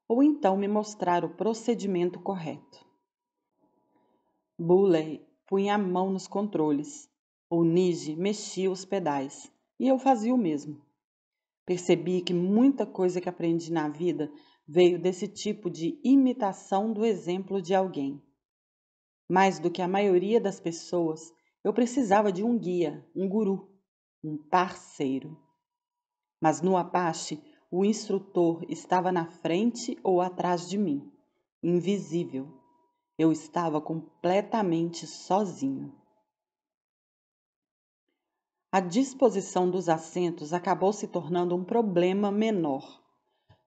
ou então me mostrar o procedimento correto. Bulley punha a mão nos controles, ou Nige mexia os pedais, e eu fazia o mesmo. Percebi que muita coisa que aprendi na vida veio desse tipo de imitação do exemplo de alguém. Mais do que a maioria das pessoas, eu precisava de um guia, um guru, um parceiro. Mas no Apache, o instrutor estava na frente ou atrás de mim, invisível. Eu estava completamente sozinho. A disposição dos assentos acabou se tornando um problema menor.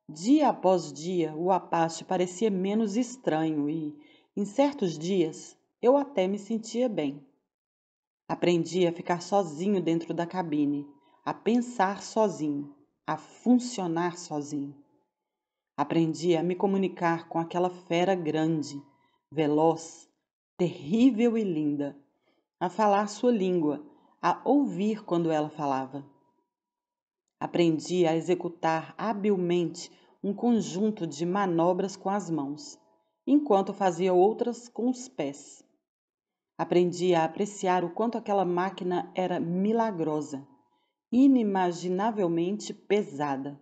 Dia após dia, o Apache parecia menos estranho e, em certos dias, eu até me sentia bem. Aprendi a ficar sozinho dentro da cabine, a pensar sozinho, a funcionar sozinho. Aprendi a me comunicar com aquela fera grande, veloz, terrível e linda, a falar sua língua, a ouvir quando ela falava. Aprendi a executar habilmente um conjunto de manobras com as mãos, enquanto fazia outras com os pés. Aprendi a apreciar o quanto aquela máquina era milagrosa, inimaginavelmente pesada,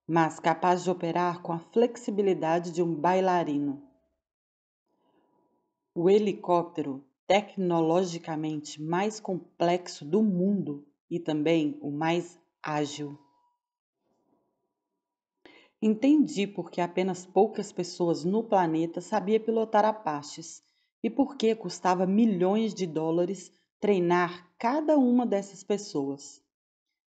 mas capaz de operar com a flexibilidade de um bailarino. O helicóptero tecnologicamente mais complexo do mundo e também o mais ágil. Entendi por que apenas poucas pessoas no planeta sabiam pilotar Apaches e por que custava milhões de dólares treinar cada uma dessas pessoas.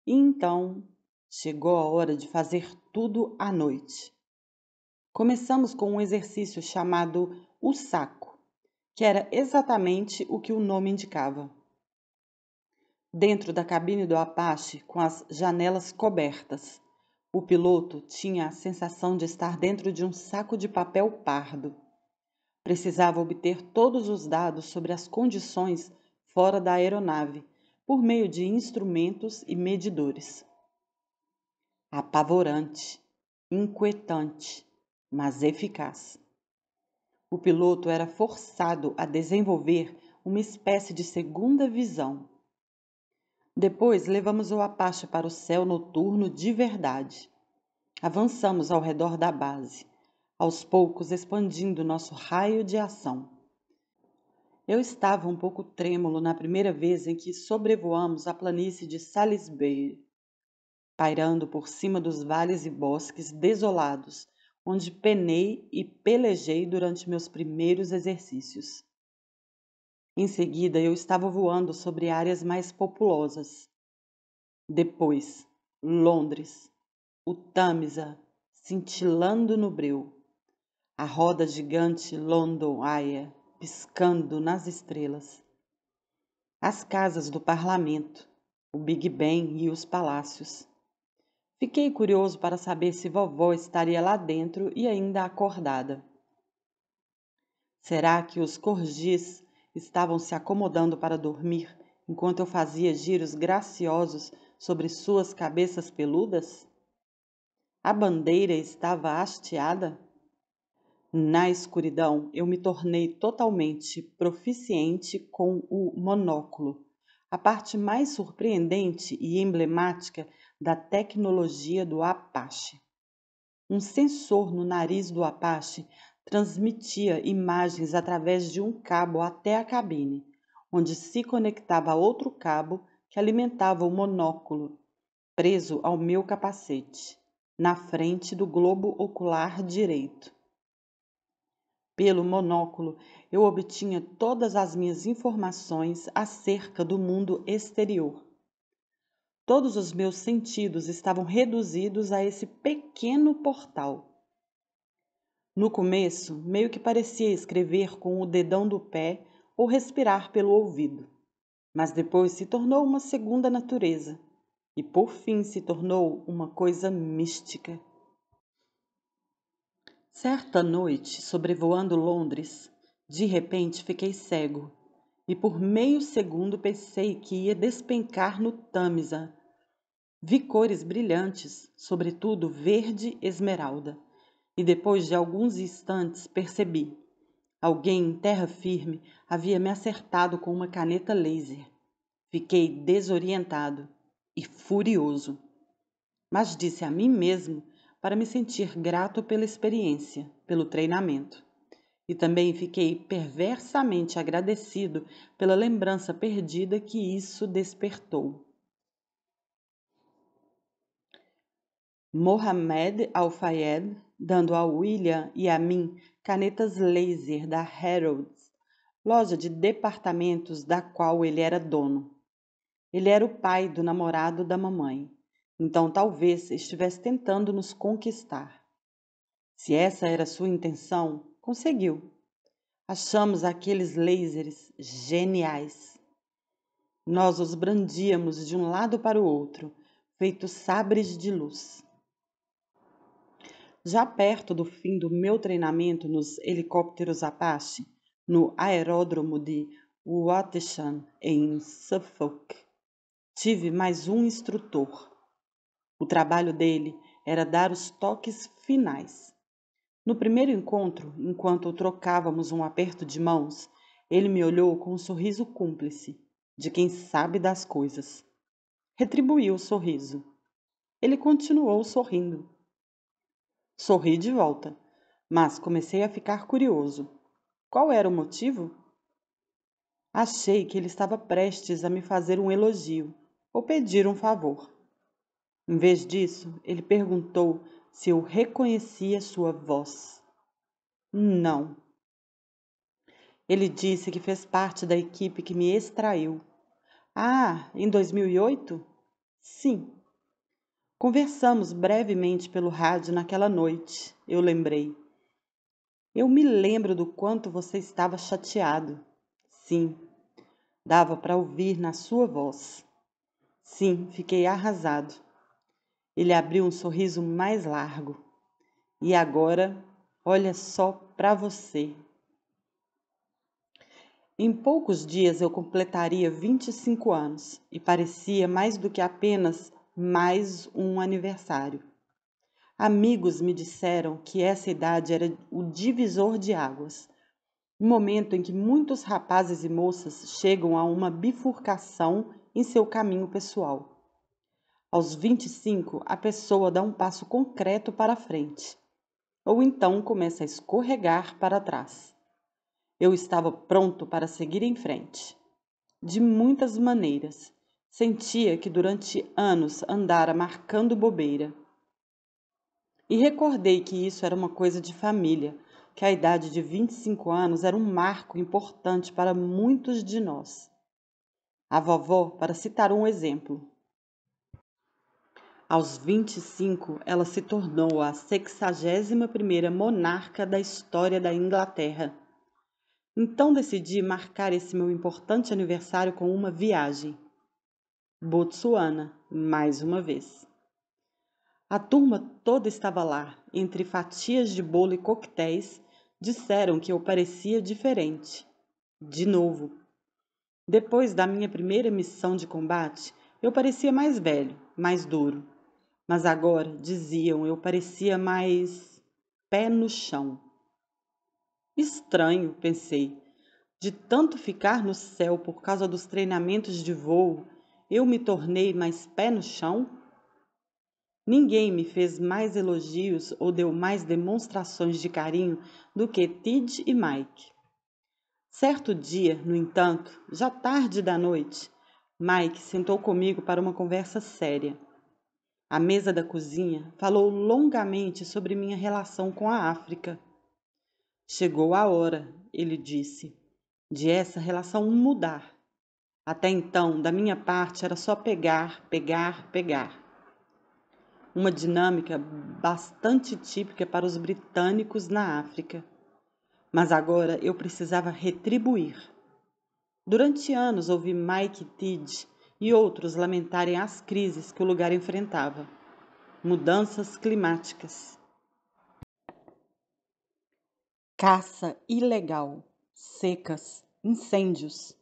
E então chegou a hora de fazer tudo à noite. Começamos com um exercício chamado o saco, que era exatamente o que o nome indicava. Dentro da cabine do Apache, com as janelas cobertas, o piloto tinha a sensação de estar dentro de um saco de papel pardo. Precisava obter todos os dados sobre as condições fora da aeronave, por meio de instrumentos e medidores. Apavorante, inquietante, mas eficaz. O piloto era forçado a desenvolver uma espécie de segunda visão. Depois levamos o Apache para o céu noturno de verdade. Avançamos ao redor da base, aos poucos expandindo nosso raio de ação. Eu estava um pouco trêmulo na primeira vez em que sobrevoamos a planície de Salisbury, pairando por cima dos vales e bosques desolados, onde penei e pelejei durante meus primeiros exercícios. Em seguida, eu estava voando sobre áreas mais populosas. Depois, Londres, o Tâmisa cintilando no breu, a roda gigante London Eye piscando nas estrelas, as casas do parlamento, o Big Ben e os palácios. Fiquei curioso para saber se vovó estaria lá dentro e ainda acordada. Será que os corgis estavam se acomodando para dormir enquanto eu fazia giros graciosos sobre suas cabeças peludas? A bandeira estava hasteada? Na escuridão, eu me tornei totalmente proficiente com o monóculo, a parte mais surpreendente e emblemática da tecnologia do Apache. Um sensor no nariz do Apache transmitia imagens através de um cabo até a cabine, onde se conectava a outro cabo que alimentava o monóculo, preso ao meu capacete, na frente do globo ocular direito. Pelo monóculo, eu obtinha todas as minhas informações acerca do mundo exterior. Todos os meus sentidos estavam reduzidos a esse pequeno portal. No começo, meio que parecia escrever com o dedão do pé ou respirar pelo ouvido, mas depois se tornou uma segunda natureza e por fim se tornou uma coisa mística. Certa noite, sobrevoando Londres, de repente fiquei cego e por meio segundo pensei que ia despencar no Tâmisa. Vi cores brilhantes, sobretudo verde esmeralda, e depois de alguns instantes percebi. Alguém em terra firme havia me acertado com uma caneta laser. Fiquei desorientado e furioso, mas disse a mim mesmo para me sentir grato pela experiência, pelo treinamento. E também fiquei perversamente agradecido pela lembrança perdida que isso despertou. Mohammed Al-Fayed, dando a William e a mim canetas laser da Harrods, loja de departamentos da qual ele era dono. Ele era o pai do namorado da mamãe, então talvez estivesse tentando nos conquistar. Se essa era sua intenção, conseguiu. Achamos aqueles lasers geniais. Nós os brandíamos de um lado para o outro, feitos sabres de luz. Já perto do fim do meu treinamento nos helicópteros Apache, no aeródromo de Wattisham, em Suffolk, tive mais um instrutor. O trabalho dele era dar os toques finais. No primeiro encontro, enquanto trocávamos um aperto de mãos, ele me olhou com um sorriso cúmplice, de quem sabe das coisas. Retribuí o sorriso. Ele continuou sorrindo. Sorri de volta, mas comecei a ficar curioso. Qual era o motivo? Achei que ele estava prestes a me fazer um elogio ou pedir um favor. Em vez disso, ele perguntou se eu reconhecia sua voz. Não. Ele disse que fez parte da equipe que me extraiu. Ah, em 2008? Sim. Conversamos brevemente pelo rádio naquela noite, eu lembrei. Eu me lembro do quanto você estava chateado. Sim, dava para ouvir na sua voz. Sim, fiquei arrasado. Ele abriu um sorriso mais largo. E agora, olha só para você. Em poucos dias eu completaria 25 anos e parecia mais do que apenas mais um aniversário. Amigos me disseram que essa idade era o divisor de águas, um momento em que muitos rapazes e moças chegam a uma bifurcação em seu caminho pessoal. Aos 25, a pessoa dá um passo concreto para a frente, ou então começa a escorregar para trás. Eu estava pronto para seguir em frente. De muitas maneiras, sentia que durante anos andara marcando bobeira. E recordei que isso era uma coisa de família, que a idade de 25 anos era um marco importante para muitos de nós. A vovó, para citar um exemplo. Aos 25, ela se tornou a 61ª monarca da história da Inglaterra. Então decidi marcar esse meu importante aniversário com uma viagem. Botsuana, mais uma vez. A turma toda estava lá, entre fatias de bolo e coquetéis, disseram que eu parecia diferente. De novo. Depois da minha primeira missão de combate, eu parecia mais velho, mais duro. Mas agora, diziam, eu parecia mais pé no chão. Estranho, pensei. De tanto ficar no céu por causa dos treinamentos de voo, eu me tornei mais pé no chão? Ninguém me fez mais elogios ou deu mais demonstrações de carinho do que Tid e Mike. Certo dia, no entanto, já tarde da noite, Mike sentou comigo para uma conversa séria. À mesa da cozinha, falou longamente sobre minha relação com a África. Chegou a hora, ele disse, de essa relação mudar. Até então, da minha parte, era só pegar, pegar, pegar. Uma dinâmica bastante típica para os britânicos na África. Mas agora eu precisava retribuir. Durante anos ouvi Mike Tidd e outros lamentarem as crises que o lugar enfrentava. Mudanças climáticas, caça ilegal, secas, incêndios.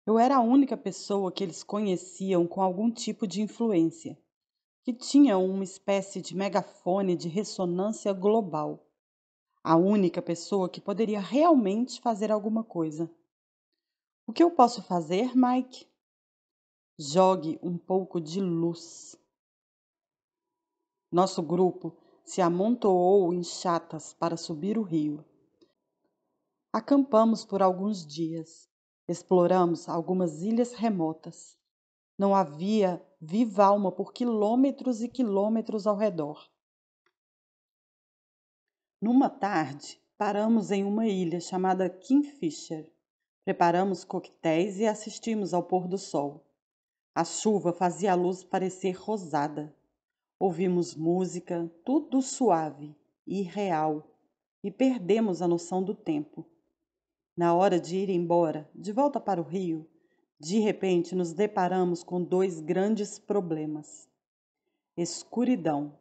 Eu era a única pessoa que eles conheciam com algum tipo de influência, que tinha uma espécie de megafone de ressonância global. A única pessoa que poderia realmente fazer alguma coisa. O que eu posso fazer, Mike? Jogue um pouco de luz. Nosso grupo se amontoou em chatas para subir o rio. Acampamos por alguns dias. Exploramos algumas ilhas remotas. Não havia viva alma por quilômetros e quilômetros ao redor. Numa tarde, paramos em uma ilha chamada Kingfisher. Preparamos coquetéis e assistimos ao pôr do sol. A chuva fazia a luz parecer rosada. Ouvimos música, tudo suave e real, e perdemos a noção do tempo. Na hora de ir embora, de volta para o rio, de repente nos deparamos com dois grandes problemas: escuridão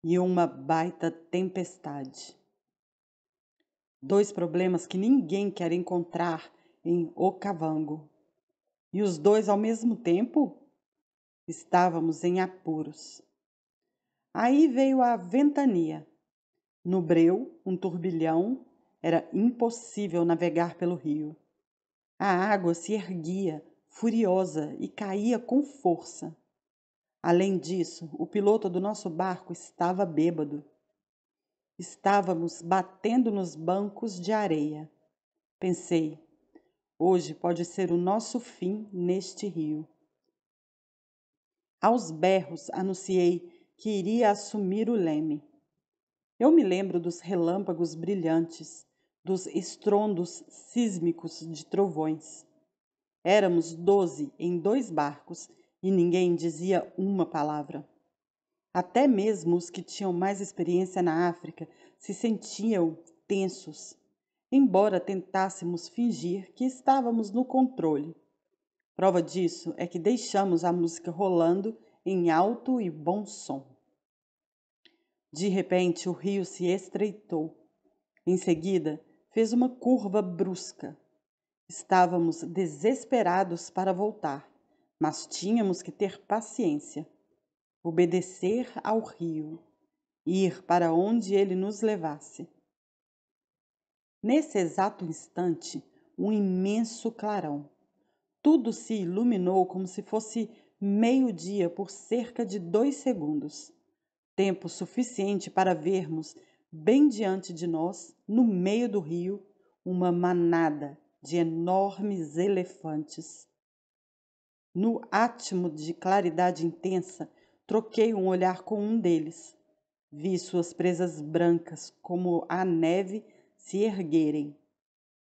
e uma baita tempestade. Dois problemas que ninguém quer encontrar em Okavango. E os dois ao mesmo tempo? Estávamos em apuros. Aí veio a ventania. No breu, um turbilhão, era impossível navegar pelo rio. A água se erguia, furiosa, e caía com força. Além disso, o piloto do nosso barco estava bêbado. Estávamos batendo nos bancos de areia. Pensei, hoje pode ser o nosso fim neste rio. Aos berros anunciei que iria assumir o leme. Eu me lembro dos relâmpagos brilhantes, dos estrondos sísmicos de trovões. Éramos 12 em 2 barcos e ninguém dizia uma palavra. Até mesmo os que tinham mais experiência na África se sentiam tensos, embora tentássemos fingir que estávamos no controle. Prova disso é que deixamos a música rolando em alto e bom som. De repente, o rio se estreitou. Em seguida, fez uma curva brusca. Estávamos desesperados para voltar, mas tínhamos que ter paciência, obedecer ao rio, ir para onde ele nos levasse. Nesse exato instante, um imenso clarão. Tudo se iluminou como se fosse meio-dia por cerca de 2 segundos. Tempo suficiente para vermos, bem diante de nós, no meio do rio, uma manada de enormes elefantes. No átimo de claridade intensa, troquei um olhar com um deles. Vi suas presas brancas, como a neve, se erguerem.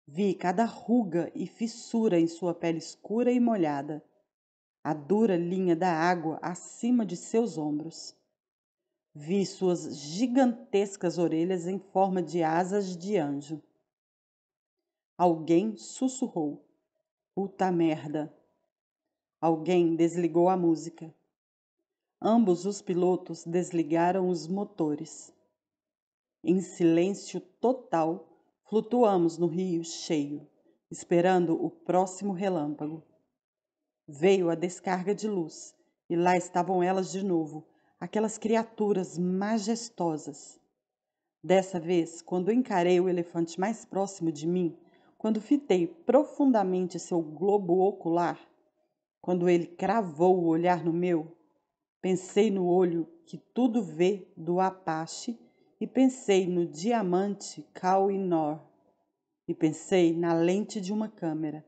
Vi cada ruga e fissura em sua pele escura e molhada, a dura linha da água acima de seus ombros. Vi suas gigantescas orelhas em forma de asas de anjo. Alguém sussurrou: "Puta merda!" Alguém desligou a música. Ambos os pilotos desligaram os motores. Em silêncio total, flutuamos no rio cheio, esperando o próximo relâmpago. Veio a descarga de luz, e lá estavam elas de novo, aquelas criaturas majestosas. Dessa vez, quando encarei o elefante mais próximo de mim, quando fitei profundamente seu globo ocular, quando ele cravou o olhar no meu, pensei no olho que tudo vê do Apache e pensei no diamante Koh-i-Noor e pensei na lente de uma câmera,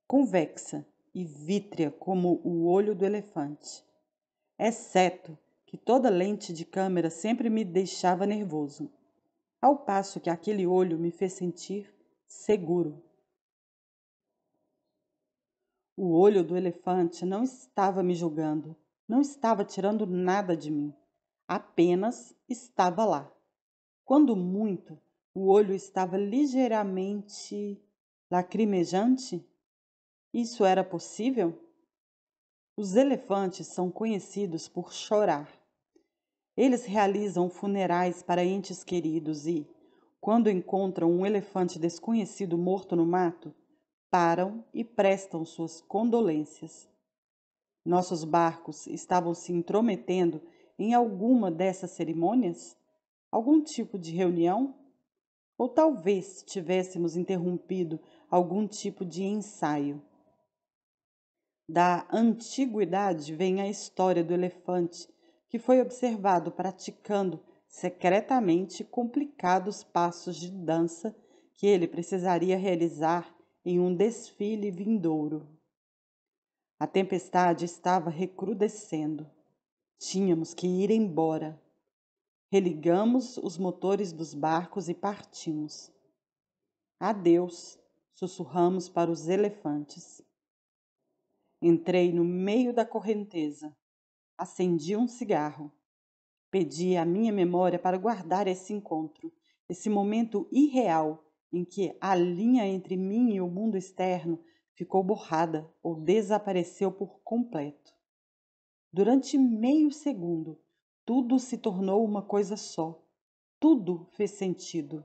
convexa e vítrea como o olho do elefante. Exceto que toda lente de câmera sempre me deixava nervoso, ao passo que aquele olho me fez sentir seguro. O olho do elefante não estava me julgando, não estava tirando nada de mim, apenas estava lá. Quando muito, o olho estava ligeiramente lacrimejante. Isso era possível? Os elefantes são conhecidos por chorar. Eles realizam funerais para entes queridos e, quando encontram um elefante desconhecido morto no mato, param e prestam suas condolências. Nossos barcos estavam se intrometendo em alguma dessas cerimônias? Algum tipo de reunião? Ou talvez tivéssemos interrompido algum tipo de ensaio? Da antiguidade vem a história do elefante que foi observado praticando secretamente complicados passos de dança que ele precisaria realizar em um desfile vindouro. A tempestade estava recrudescendo. Tínhamos que ir embora. Religamos os motores dos barcos e partimos. Adeus, sussurramos para os elefantes. Entrei no meio da correnteza. Acendi um cigarro. Pedi à minha memória para guardar esse encontro, esse momento irreal em que a linha entre mim e o mundo externo ficou borrada ou desapareceu por completo. Durante meio segundo, tudo se tornou uma coisa só. Tudo fez sentido.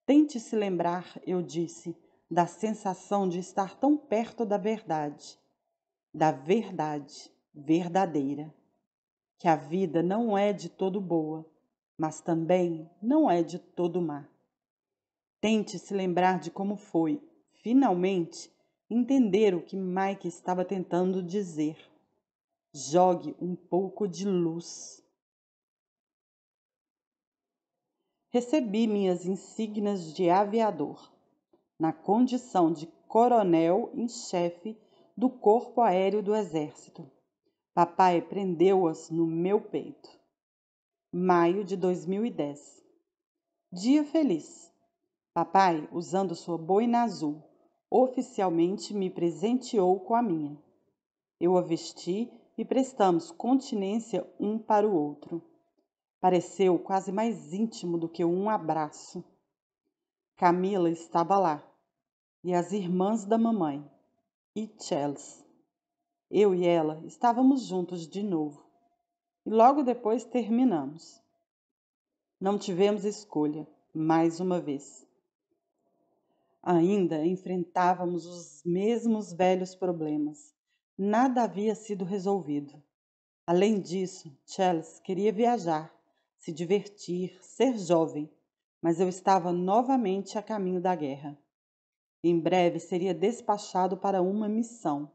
Tente se lembrar, eu disse, da sensação de estar tão perto da verdade verdadeira. Que a vida não é de todo boa, mas também não é de todo má. Tente se lembrar de como foi, finalmente, entender o que Mike estava tentando dizer. Jogue um pouco de luz. Recebi minhas insígnias de aviador, na condição de coronel em chefe do Corpo Aéreo do Exército. Papai prendeu-as no meu peito. Maio de 2010. Dia feliz. Papai, usando sua boina azul, oficialmente me presenteou com a minha. Eu a vesti e prestamos continência um para o outro. Pareceu quase mais íntimo do que um abraço. Camila estava lá, e as irmãs da mamãe, e Chelsea. Eu e ela estávamos juntos de novo, e logo depois terminamos. Não tivemos escolha, mais uma vez. Ainda enfrentávamos os mesmos velhos problemas. Nada havia sido resolvido. Além disso, Chelsea queria viajar, se divertir, ser jovem, mas eu estava novamente a caminho da guerra. Em breve seria despachado para uma missão.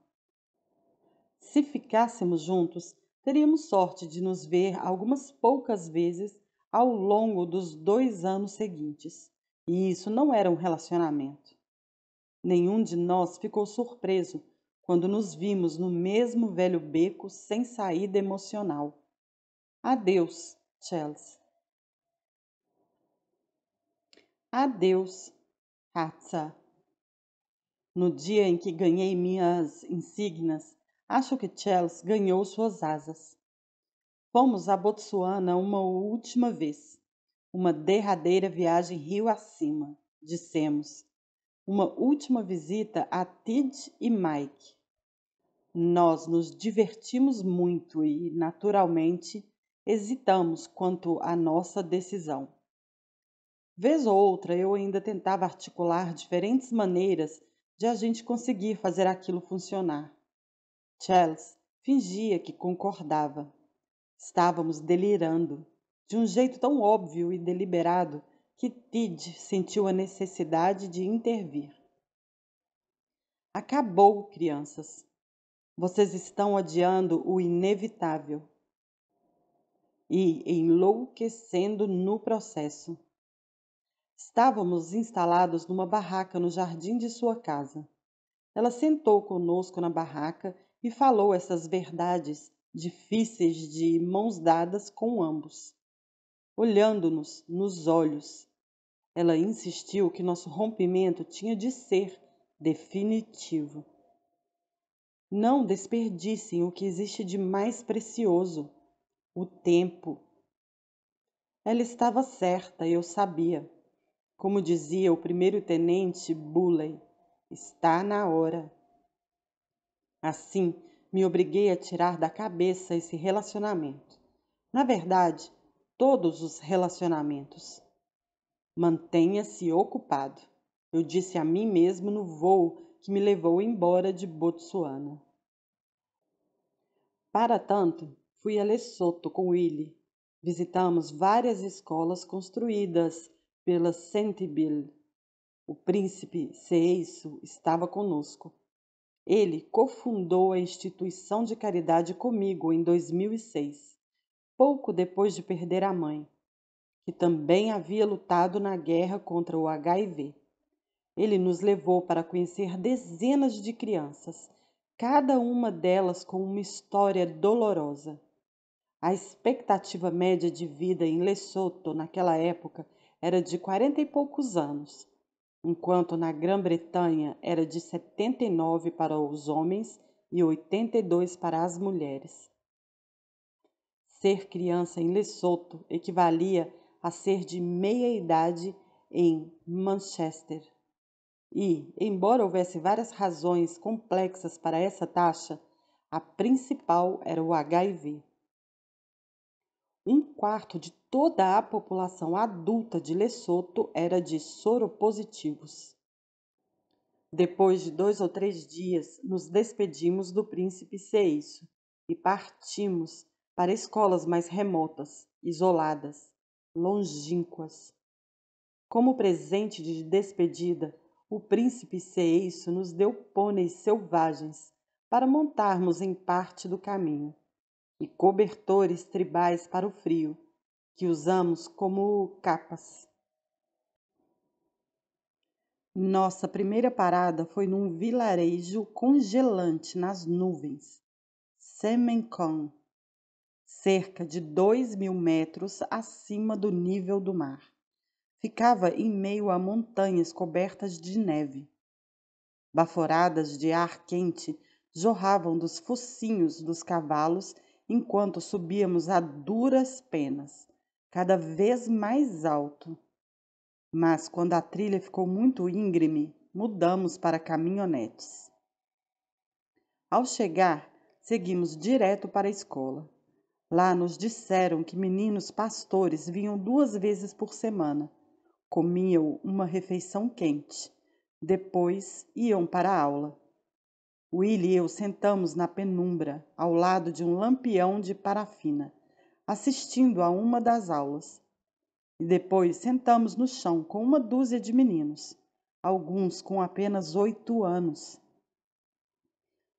Se ficássemos juntos, teríamos sorte de nos ver algumas poucas vezes ao longo dos 2 anos seguintes. E isso não era um relacionamento. Nenhum de nós ficou surpreso quando nos vimos no mesmo velho beco sem saída emocional. Adeus, Chelsea. Adeus, Hatsa. No dia em que ganhei minhas insígnias, acho que Chelsea ganhou suas asas. Fomos a Botsuana uma última vez. Uma derradeira viagem rio acima, dissemos. Uma última visita a Tid e Mike. Nós nos divertimos muito e, naturalmente, hesitamos quanto à nossa decisão. Vez ou outra eu ainda tentava articular diferentes maneiras de a gente conseguir fazer aquilo funcionar. Chelsea fingia que concordava. Estávamos delirando, de um jeito tão óbvio e deliberado que Tid sentiu a necessidade de intervir. Acabou, crianças. Vocês estão adiando o inevitável e enlouquecendo no processo. Estávamos instalados numa barraca no jardim de sua casa. Ela sentou conosco na barraca e falou essas verdades difíceis de mãos dadas com ambos, olhando-nos nos olhos. Ela insistiu que nosso rompimento tinha de ser definitivo. Não desperdicem o que existe de mais precioso, o tempo. Ela estava certa, eu sabia. Como dizia o primeiro-tenente Bulley, está na hora. Assim, me obriguei a tirar da cabeça esse relacionamento. Na verdade, todos os relacionamentos. Mantenha-se ocupado, eu disse a mim mesmo no voo que me levou embora de Botsuana. Para tanto, fui a Lesoto com Willie. Visitamos várias escolas construídas pela Centibille. O príncipe Seiso estava conosco. Ele cofundou a instituição de caridade comigo em 2006, pouco depois de perder a mãe, que também havia lutado na guerra contra o HIV. Ele nos levou para conhecer dezenas de crianças, cada uma delas com uma história dolorosa. A expectativa média de vida em Lesoto naquela época era de 40 e poucos anos, enquanto na Grã-Bretanha era de 79 para os homens e 82 para as mulheres. Ser criança em Lesoto equivalia a ser de meia-idade em Manchester. E, embora houvesse várias razões complexas para essa taxa, a principal era o HIV. Um quarto de toda a população adulta de Lesoto era de soropositivos. Depois de 2 ou 3 dias, nos despedimos do príncipe Seiso e partimos para escolas mais remotas, isoladas, longínquas. Como presente de despedida, o príncipe Seiso nos deu pôneis selvagens para montarmos em parte do caminho e cobertores tribais para o frio, que usamos como capas. Nossa primeira parada foi num vilarejo congelante nas nuvens, Semencon, cerca de 2.000 metros acima do nível do mar. Ficava em meio a montanhas cobertas de neve. Baforadas de ar quente jorravam dos focinhos dos cavalos enquanto subíamos a duras penas, cada vez mais alto. Mas quando a trilha ficou muito íngreme, mudamos para caminhonetes. Ao chegar, seguimos direto para a escola. Lá nos disseram que meninos pastores vinham 2 vezes por semana. Comiam uma refeição quente. Depois iam para a aula. Willie e eu sentamos na penumbra, ao lado de um lampião de parafina, assistindo a uma das aulas. E depois sentamos no chão com uma dúzia de meninos, alguns com apenas 8 anos.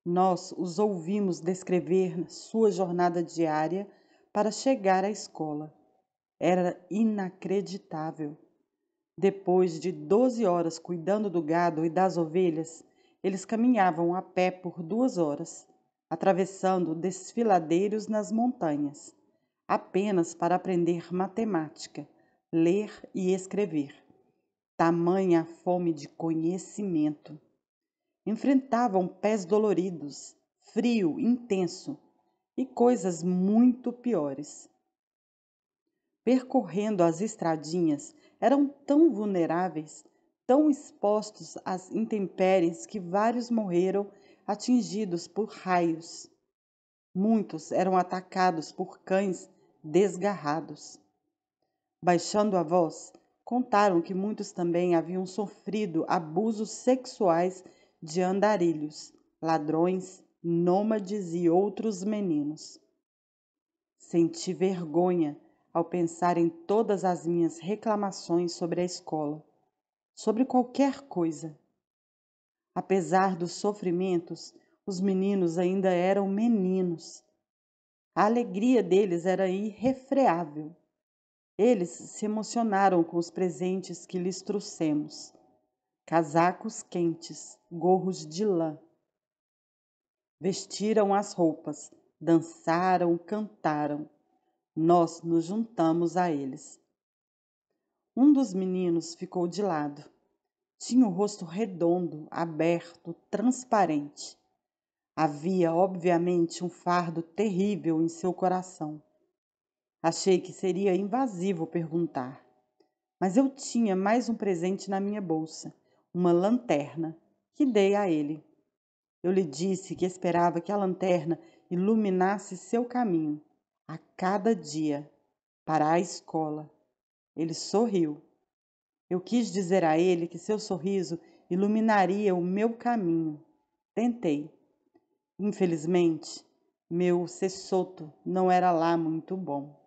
Nós os ouvimos descrever sua jornada diária para chegar à escola. Era inacreditável. Depois de 12 horas cuidando do gado e das ovelhas, eles caminhavam a pé por 2 horas, atravessando desfiladeiros nas montanhas, apenas para aprender matemática, ler e escrever. Tamanha a fome de conhecimento. Enfrentavam pés doloridos, frio intenso e coisas muito piores. Percorrendo as estradinhas, eram tão vulneráveis, tão expostos às intempéries que vários morreram atingidos por raios. Muitos eram atacados por cães desgarrados. Baixando a voz, contaram que muitos também haviam sofrido abusos sexuais de andarilhos, ladrões, nômades e outros meninos. Senti vergonha ao pensar em todas as minhas reclamações sobre a escola, sobre qualquer coisa. Apesar dos sofrimentos, os meninos ainda eram meninos. A alegria deles era irrefreável. Eles se emocionaram com os presentes que lhes trouxemos. Casacos quentes, gorros de lã. Vestiram as roupas, dançaram, cantaram. Nós nos juntamos a eles. Um dos meninos ficou de lado. Tinha o rosto redondo, aberto, transparente. Havia, obviamente, um fardo terrível em seu coração. Achei que seria invasivo perguntar, mas eu tinha mais um presente na minha bolsa, uma lanterna, que dei a ele. Eu lhe disse que esperava que a lanterna iluminasse seu caminho a cada dia para a escola. Ele sorriu. Eu quis dizer a ele que seu sorriso iluminaria o meu caminho. Tentei. Infelizmente, meu Sesotho não era lá muito bom.